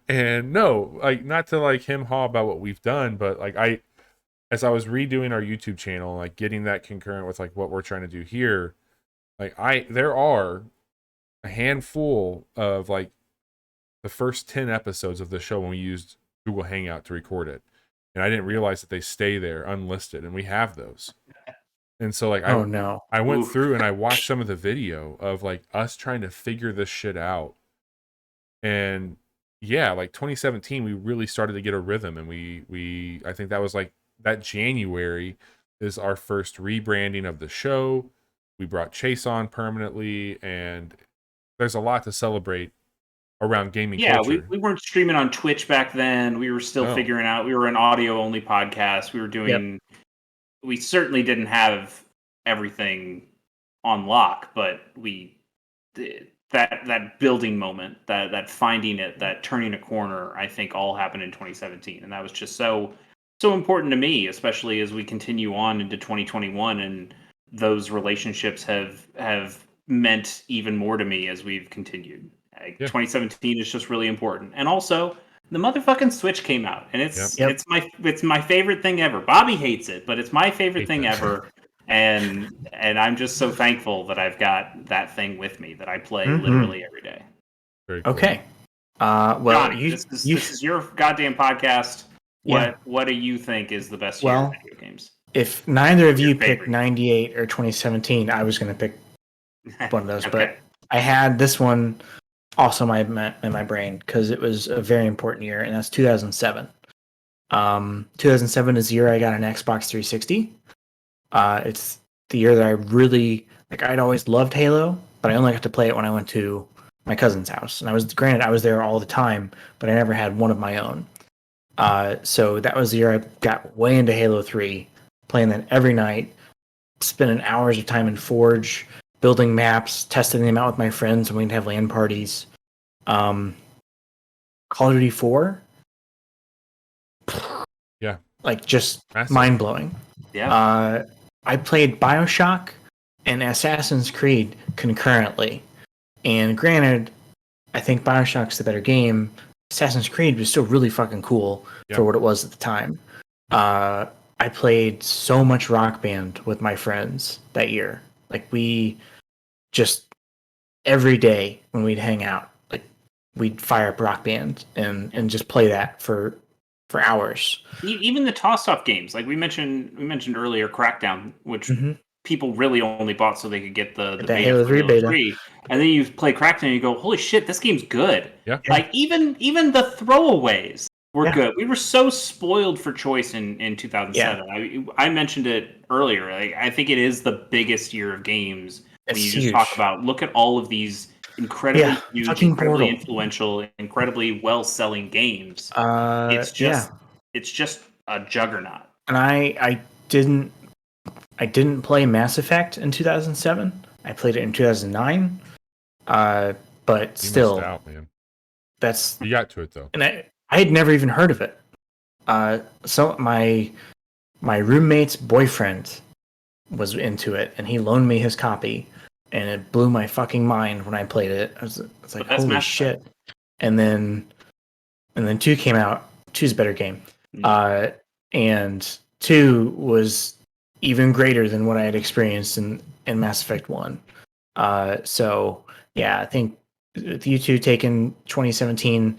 And no, like, not to like him haw about what we've done, but like as I was redoing our YouTube channel, like getting that concurrent with like what we're trying to do here, like there are a handful of like the first 10 episodes of the show when we used Google Hangout to record it. And I didn't realize that they stay there unlisted, and we have those. And so like Oh no. I went Oof. through and I watched some of the video of like us trying to figure this shit out. And yeah, like 2017, we really started to get a rhythm, and we I think that was like that January is our first rebranding of the show. We brought Chase on permanently, and there's a lot to celebrate around gaming culture. we weren't streaming on Twitch back then. We were still figuring out. We were an audio only podcast. We were doing. We certainly didn't have everything on lock, but that building moment, that finding it, that turning a corner, I think all happened in 2017, and that was just so important to me, especially as we continue on into 2021, and those relationships have meant even more to me as we've continued. 2017 is just really important, and also the motherfucking Switch came out, and it's my favorite thing ever. Bobby hates it, but it's my favorite thing ever. And I'm just so thankful that I've got that thing with me that I play literally every day. Very cool. Okay. Well, Johnny, this is your goddamn podcast. What do you think is the best year of video games? If neither of you picked 98 or 2017, I was going to pick one of those. Okay. But I had this one also in my brain because it was a very important year, and that's 2007. 2007 is the year I got an Xbox 360. It's the year that I really I'd always loved Halo, but I only got to play it when I went to my cousin's house, and I was there all the time, but I never had one of my own. So that was the year I got way into Halo 3, playing that every night, spending hours of time in Forge, building maps, testing them out with my friends, and we'd have LAN parties. Call of Duty 4, just mind blowing. Yeah. I played BioShock and Assassin's Creed concurrently, and granted, I think BioShock's the better game. Assassin's Creed was still really fucking cool for what it was at the time. I played so much Rock Band with my friends that year. We just every day when we'd hang out, we'd fire up Rock Band and just play that for hours. Even the toss-off games, like we mentioned earlier, Crackdown, which people really only bought so they could get the beta Halo 3 beta. And then you play Crackdown and you go, holy shit, this game's good. Yeah. Even the throwaways were good. We were so spoiled for choice in 2007. Yeah. I mentioned it earlier. I think it is the biggest year of games. When you just talk about, look at all of these incredibly huge, incredibly influential, incredibly well-selling games. It's just a juggernaut. And I didn't play Mass Effect in 2007. I played it in 2009. But still, missed out, man. You got to it though. And I had never even heard of it. So my roommate's boyfriend was into it, and he loaned me his copy, and it blew my fucking mind when I played it. I was like, holy shit! And then 2 came out. 2's a better game. And 2 was even greater than what I had experienced in Mass Effect 1. So yeah, I think with you two taking 2017,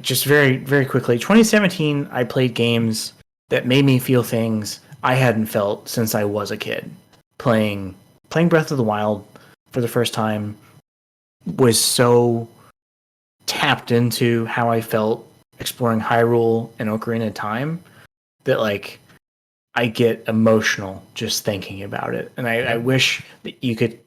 just very, very quickly, 2017, I played games that made me feel things I hadn't felt since I was a kid. Playing Breath of the Wild for the first time was so tapped into how I felt exploring Hyrule and Ocarina of Time that I get emotional just thinking about it. And I wish that you could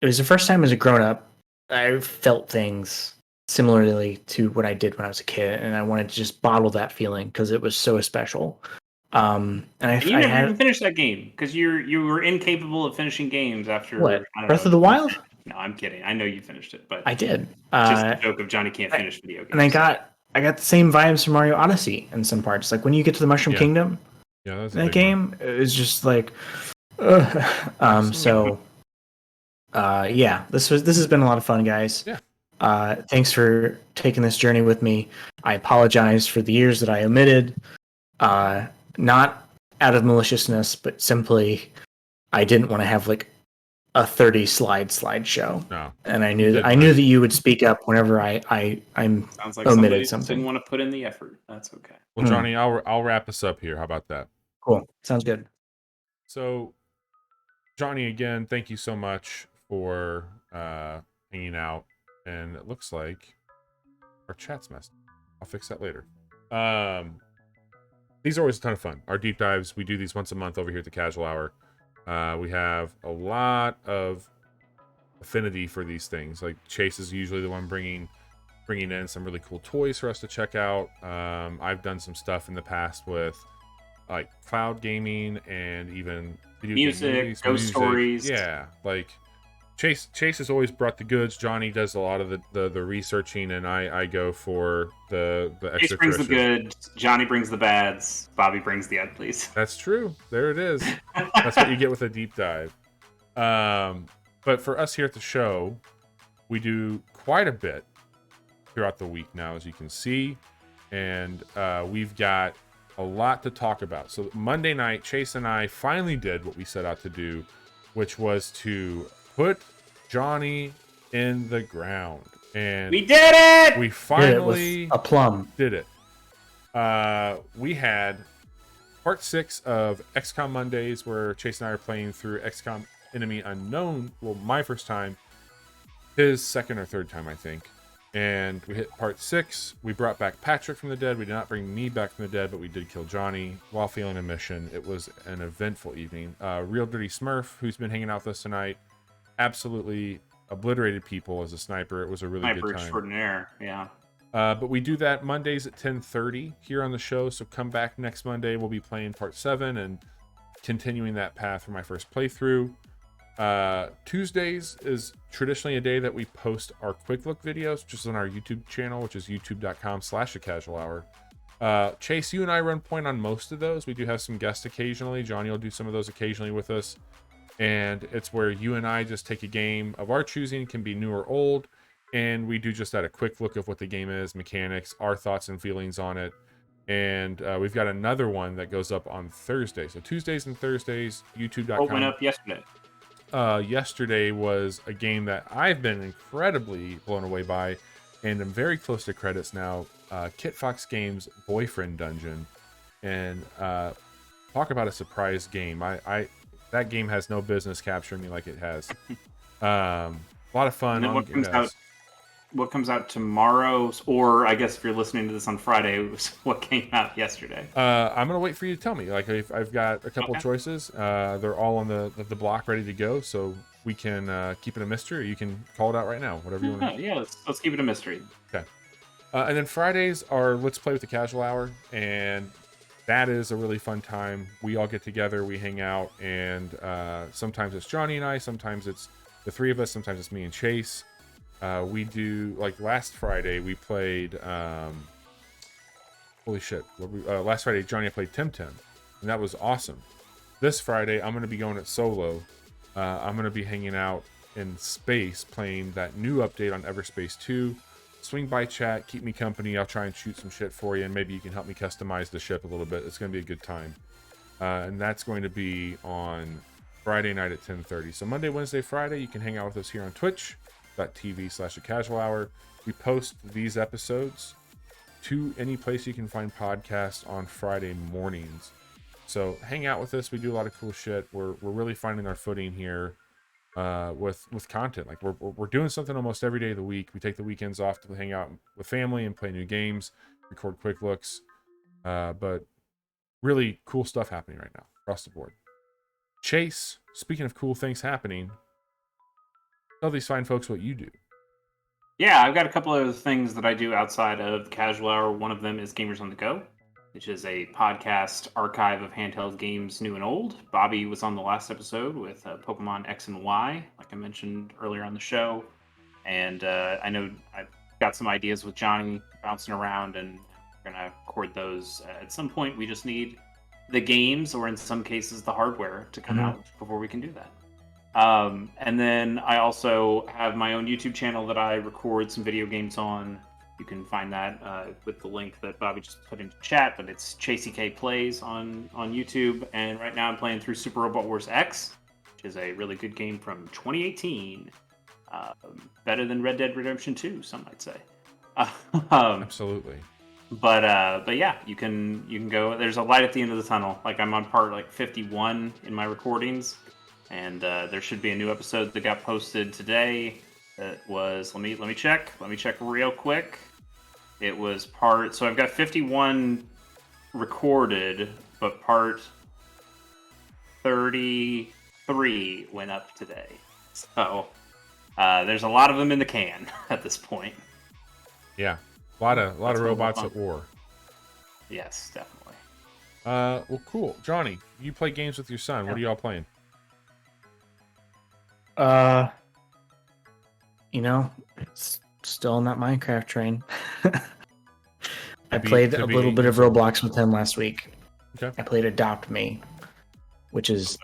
it was the first time as a grown-up I felt things similarly to what I did when I was a kid, and I wanted to just bottle that feeling because it was so special. And you never even finished that game because you were incapable of finishing games after Breath of the Wild. No, I'm kidding. I know you finished it, but I did. Just a joke of Johnny can't finish video games. And I got the same vibes from Mario Odyssey in some parts. Like when you get to the Mushroom Kingdom, that game is just this has been a lot of fun, guys. Yeah. Thanks for taking this journey with me. I apologize for the years that I omitted. Not out of maliciousness, but simply I didn't want to have a 30 slideshow. No. And I knew that you would speak up whenever I'm Sounds like omitted somebody just something. didn't want to put in the effort. That's okay. Well, Johnny, I'll wrap us up here. How about that? Cool. Sounds good. So, Johnny, again, thank you so much for hanging out. And it looks like our chat's messed up. I'll fix that later. These are always a ton of fun. Our deep dives, we do these once a month over here at the Casual Hour. We have a lot of affinity for these things. Like Chase is usually the one bringing in some really cool toys for us to check out. I've done some stuff in the past with like cloud gaming and even video music, ghost stories. Yeah, like Chase has always brought the goods. Johnny does a lot of the researching, and I go for the Chase brings the good, Johnny brings the bads, Bobby brings the uglies. That's true. There it is. That's what you get with a deep dive. But for us here at the show, we do quite a bit throughout the week now, as you can see, and we've got a lot to talk about. So Monday night, Chase and I finally did what we set out to do, which was to put Johnny in the ground. And we did it! We finally did it with aplomb. Did it. We had part 6 of XCOM Mondays, where Chase and I are playing through XCOM Enemy Unknown. Well, my first time. His second or third time, I think. And we hit part 6. We brought back Patrick from the dead. We did not bring me back from the dead, but we did kill Johnny while failing a mission. It was an eventful evening. Real Dirty Smurf, who's been hanging out with us tonight, absolutely obliterated people as a sniper. It was a really good time. Sniper extraordinaire, yeah. But we do that Mondays at 10:30 here on the show. So come back next Monday. We'll be playing part 7 and continuing that path for my first playthrough. Tuesdays is traditionally a day that we post our quick look videos, which is on our YouTube channel, which is youtube.com/thecasualhour. Chase, you and I run point on most of those. We do have some guests occasionally. Johnny will do some of those occasionally with us. And it's where you and I just take a game of our choosing, can be new or old, and we do just that, a quick look of what the game is, mechanics, our thoughts and feelings on it. And we've got another one that goes up on Thursday. So Tuesdays and Thursdays, youtube.com. What went up yesterday? Yesterday was a game that I've been incredibly blown away by, and I'm very close to credits now. Kit Fox Games Boyfriend Dungeon, and talk about a surprise game. I that game has no business capturing me like it has. A lot of fun. What comes out tomorrow, or I guess if you're listening to this on Friday, was what came out yesterday? I'm gonna wait for you to tell me. Like, I've got a couple choices. They're all on the block, ready to go. So we can keep it a mystery. Or you can call it out right now, whatever you want. Yeah, let's keep it a mystery. Okay. And then Fridays are Let's Play with the Casual Hour, and that is a really fun time. We all get together, we hang out, and sometimes it's Johnny and I, sometimes it's the three of us, sometimes it's me and Chase. We do, like last Friday, we played, holy shit, last Friday, Johnny and I played Tim, and that was awesome. This Friday, I'm going to be going it solo. I'm going to be hanging out in space, playing that new update on Everspace 2. Swing by chat, keep me company. I'll try and shoot some shit for you, and maybe you can help me customize the ship a little bit. It's going to be a good time. And that's going to be on Friday night at 10:30. So Monday, Wednesday, Friday, you can hang out with us here on twitch.tv/thecasualhour. We post these episodes to any place you can find podcasts on Friday mornings. So hang out with us. We do a lot of cool shit. We're really finding our footing here. With content, like we're doing something almost every day of the week. We take the weekends off to hang out with family and play new games, record quick looks, but really cool stuff happening right now across the board. Chase, speaking of cool things happening, tell these fine folks what you do. Yeah, I've got a couple of things that I do outside of the Casual Hour. One of them is Gamers on the Go, which is a podcast archive of handheld games, new and old. Bobby was on the last episode with Pokemon X and Y, like I mentioned earlier on the show. And I know I've got some ideas with Johnny bouncing around, and we're going to record those at some point. We just need the games, or in some cases, the hardware to come out before we can do that. And then I also have my own YouTube channel that I record some video games on. You can find that with the link that Bobby just put into chat, but it's Chasey K Plays on YouTube. And right now I'm playing through Super Robot Wars X, which is a really good game from 2018. Better than Red Dead Redemption 2, some might say. Absolutely. But yeah, you can go. There's a light at the end of the tunnel. Like I'm on part like 51 in my recordings, and there should be a new episode that got posted today. That was let me check. Let me check real quick. It was part. So I've got 51 recorded, but part 33 went up today. So there's a lot of them in the can at this point. Yeah, a lot of robots at war. Yes, definitely. Well, cool. Johnny, you play games with your son. What are y'all playing? It's still on that Minecraft train. I be- played to a be little bit of usable. Roblox with him last week. Okay. I played Adopt Me, which is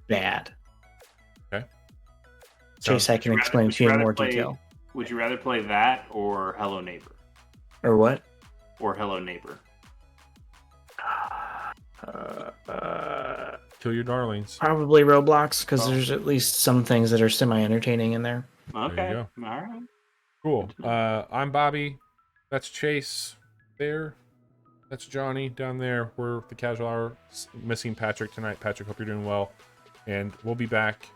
bad. Okay. Chase, I can explain to you in more detail. Would you rather play that or Hello Neighbor? Or what? Or Hello Neighbor? Kill your darlings. Probably Roblox, because Oh. there's at least some things that are semi-entertaining in there. Okay. There you go. All right. Cool. I'm Bobby. That's Chase there. That's Johnny down there. We're the Casual Hour. Missing Patrick tonight. Patrick, hope you're doing well. And we'll be back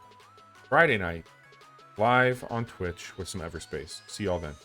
Friday night live on Twitch with some Everspace. See y'all then.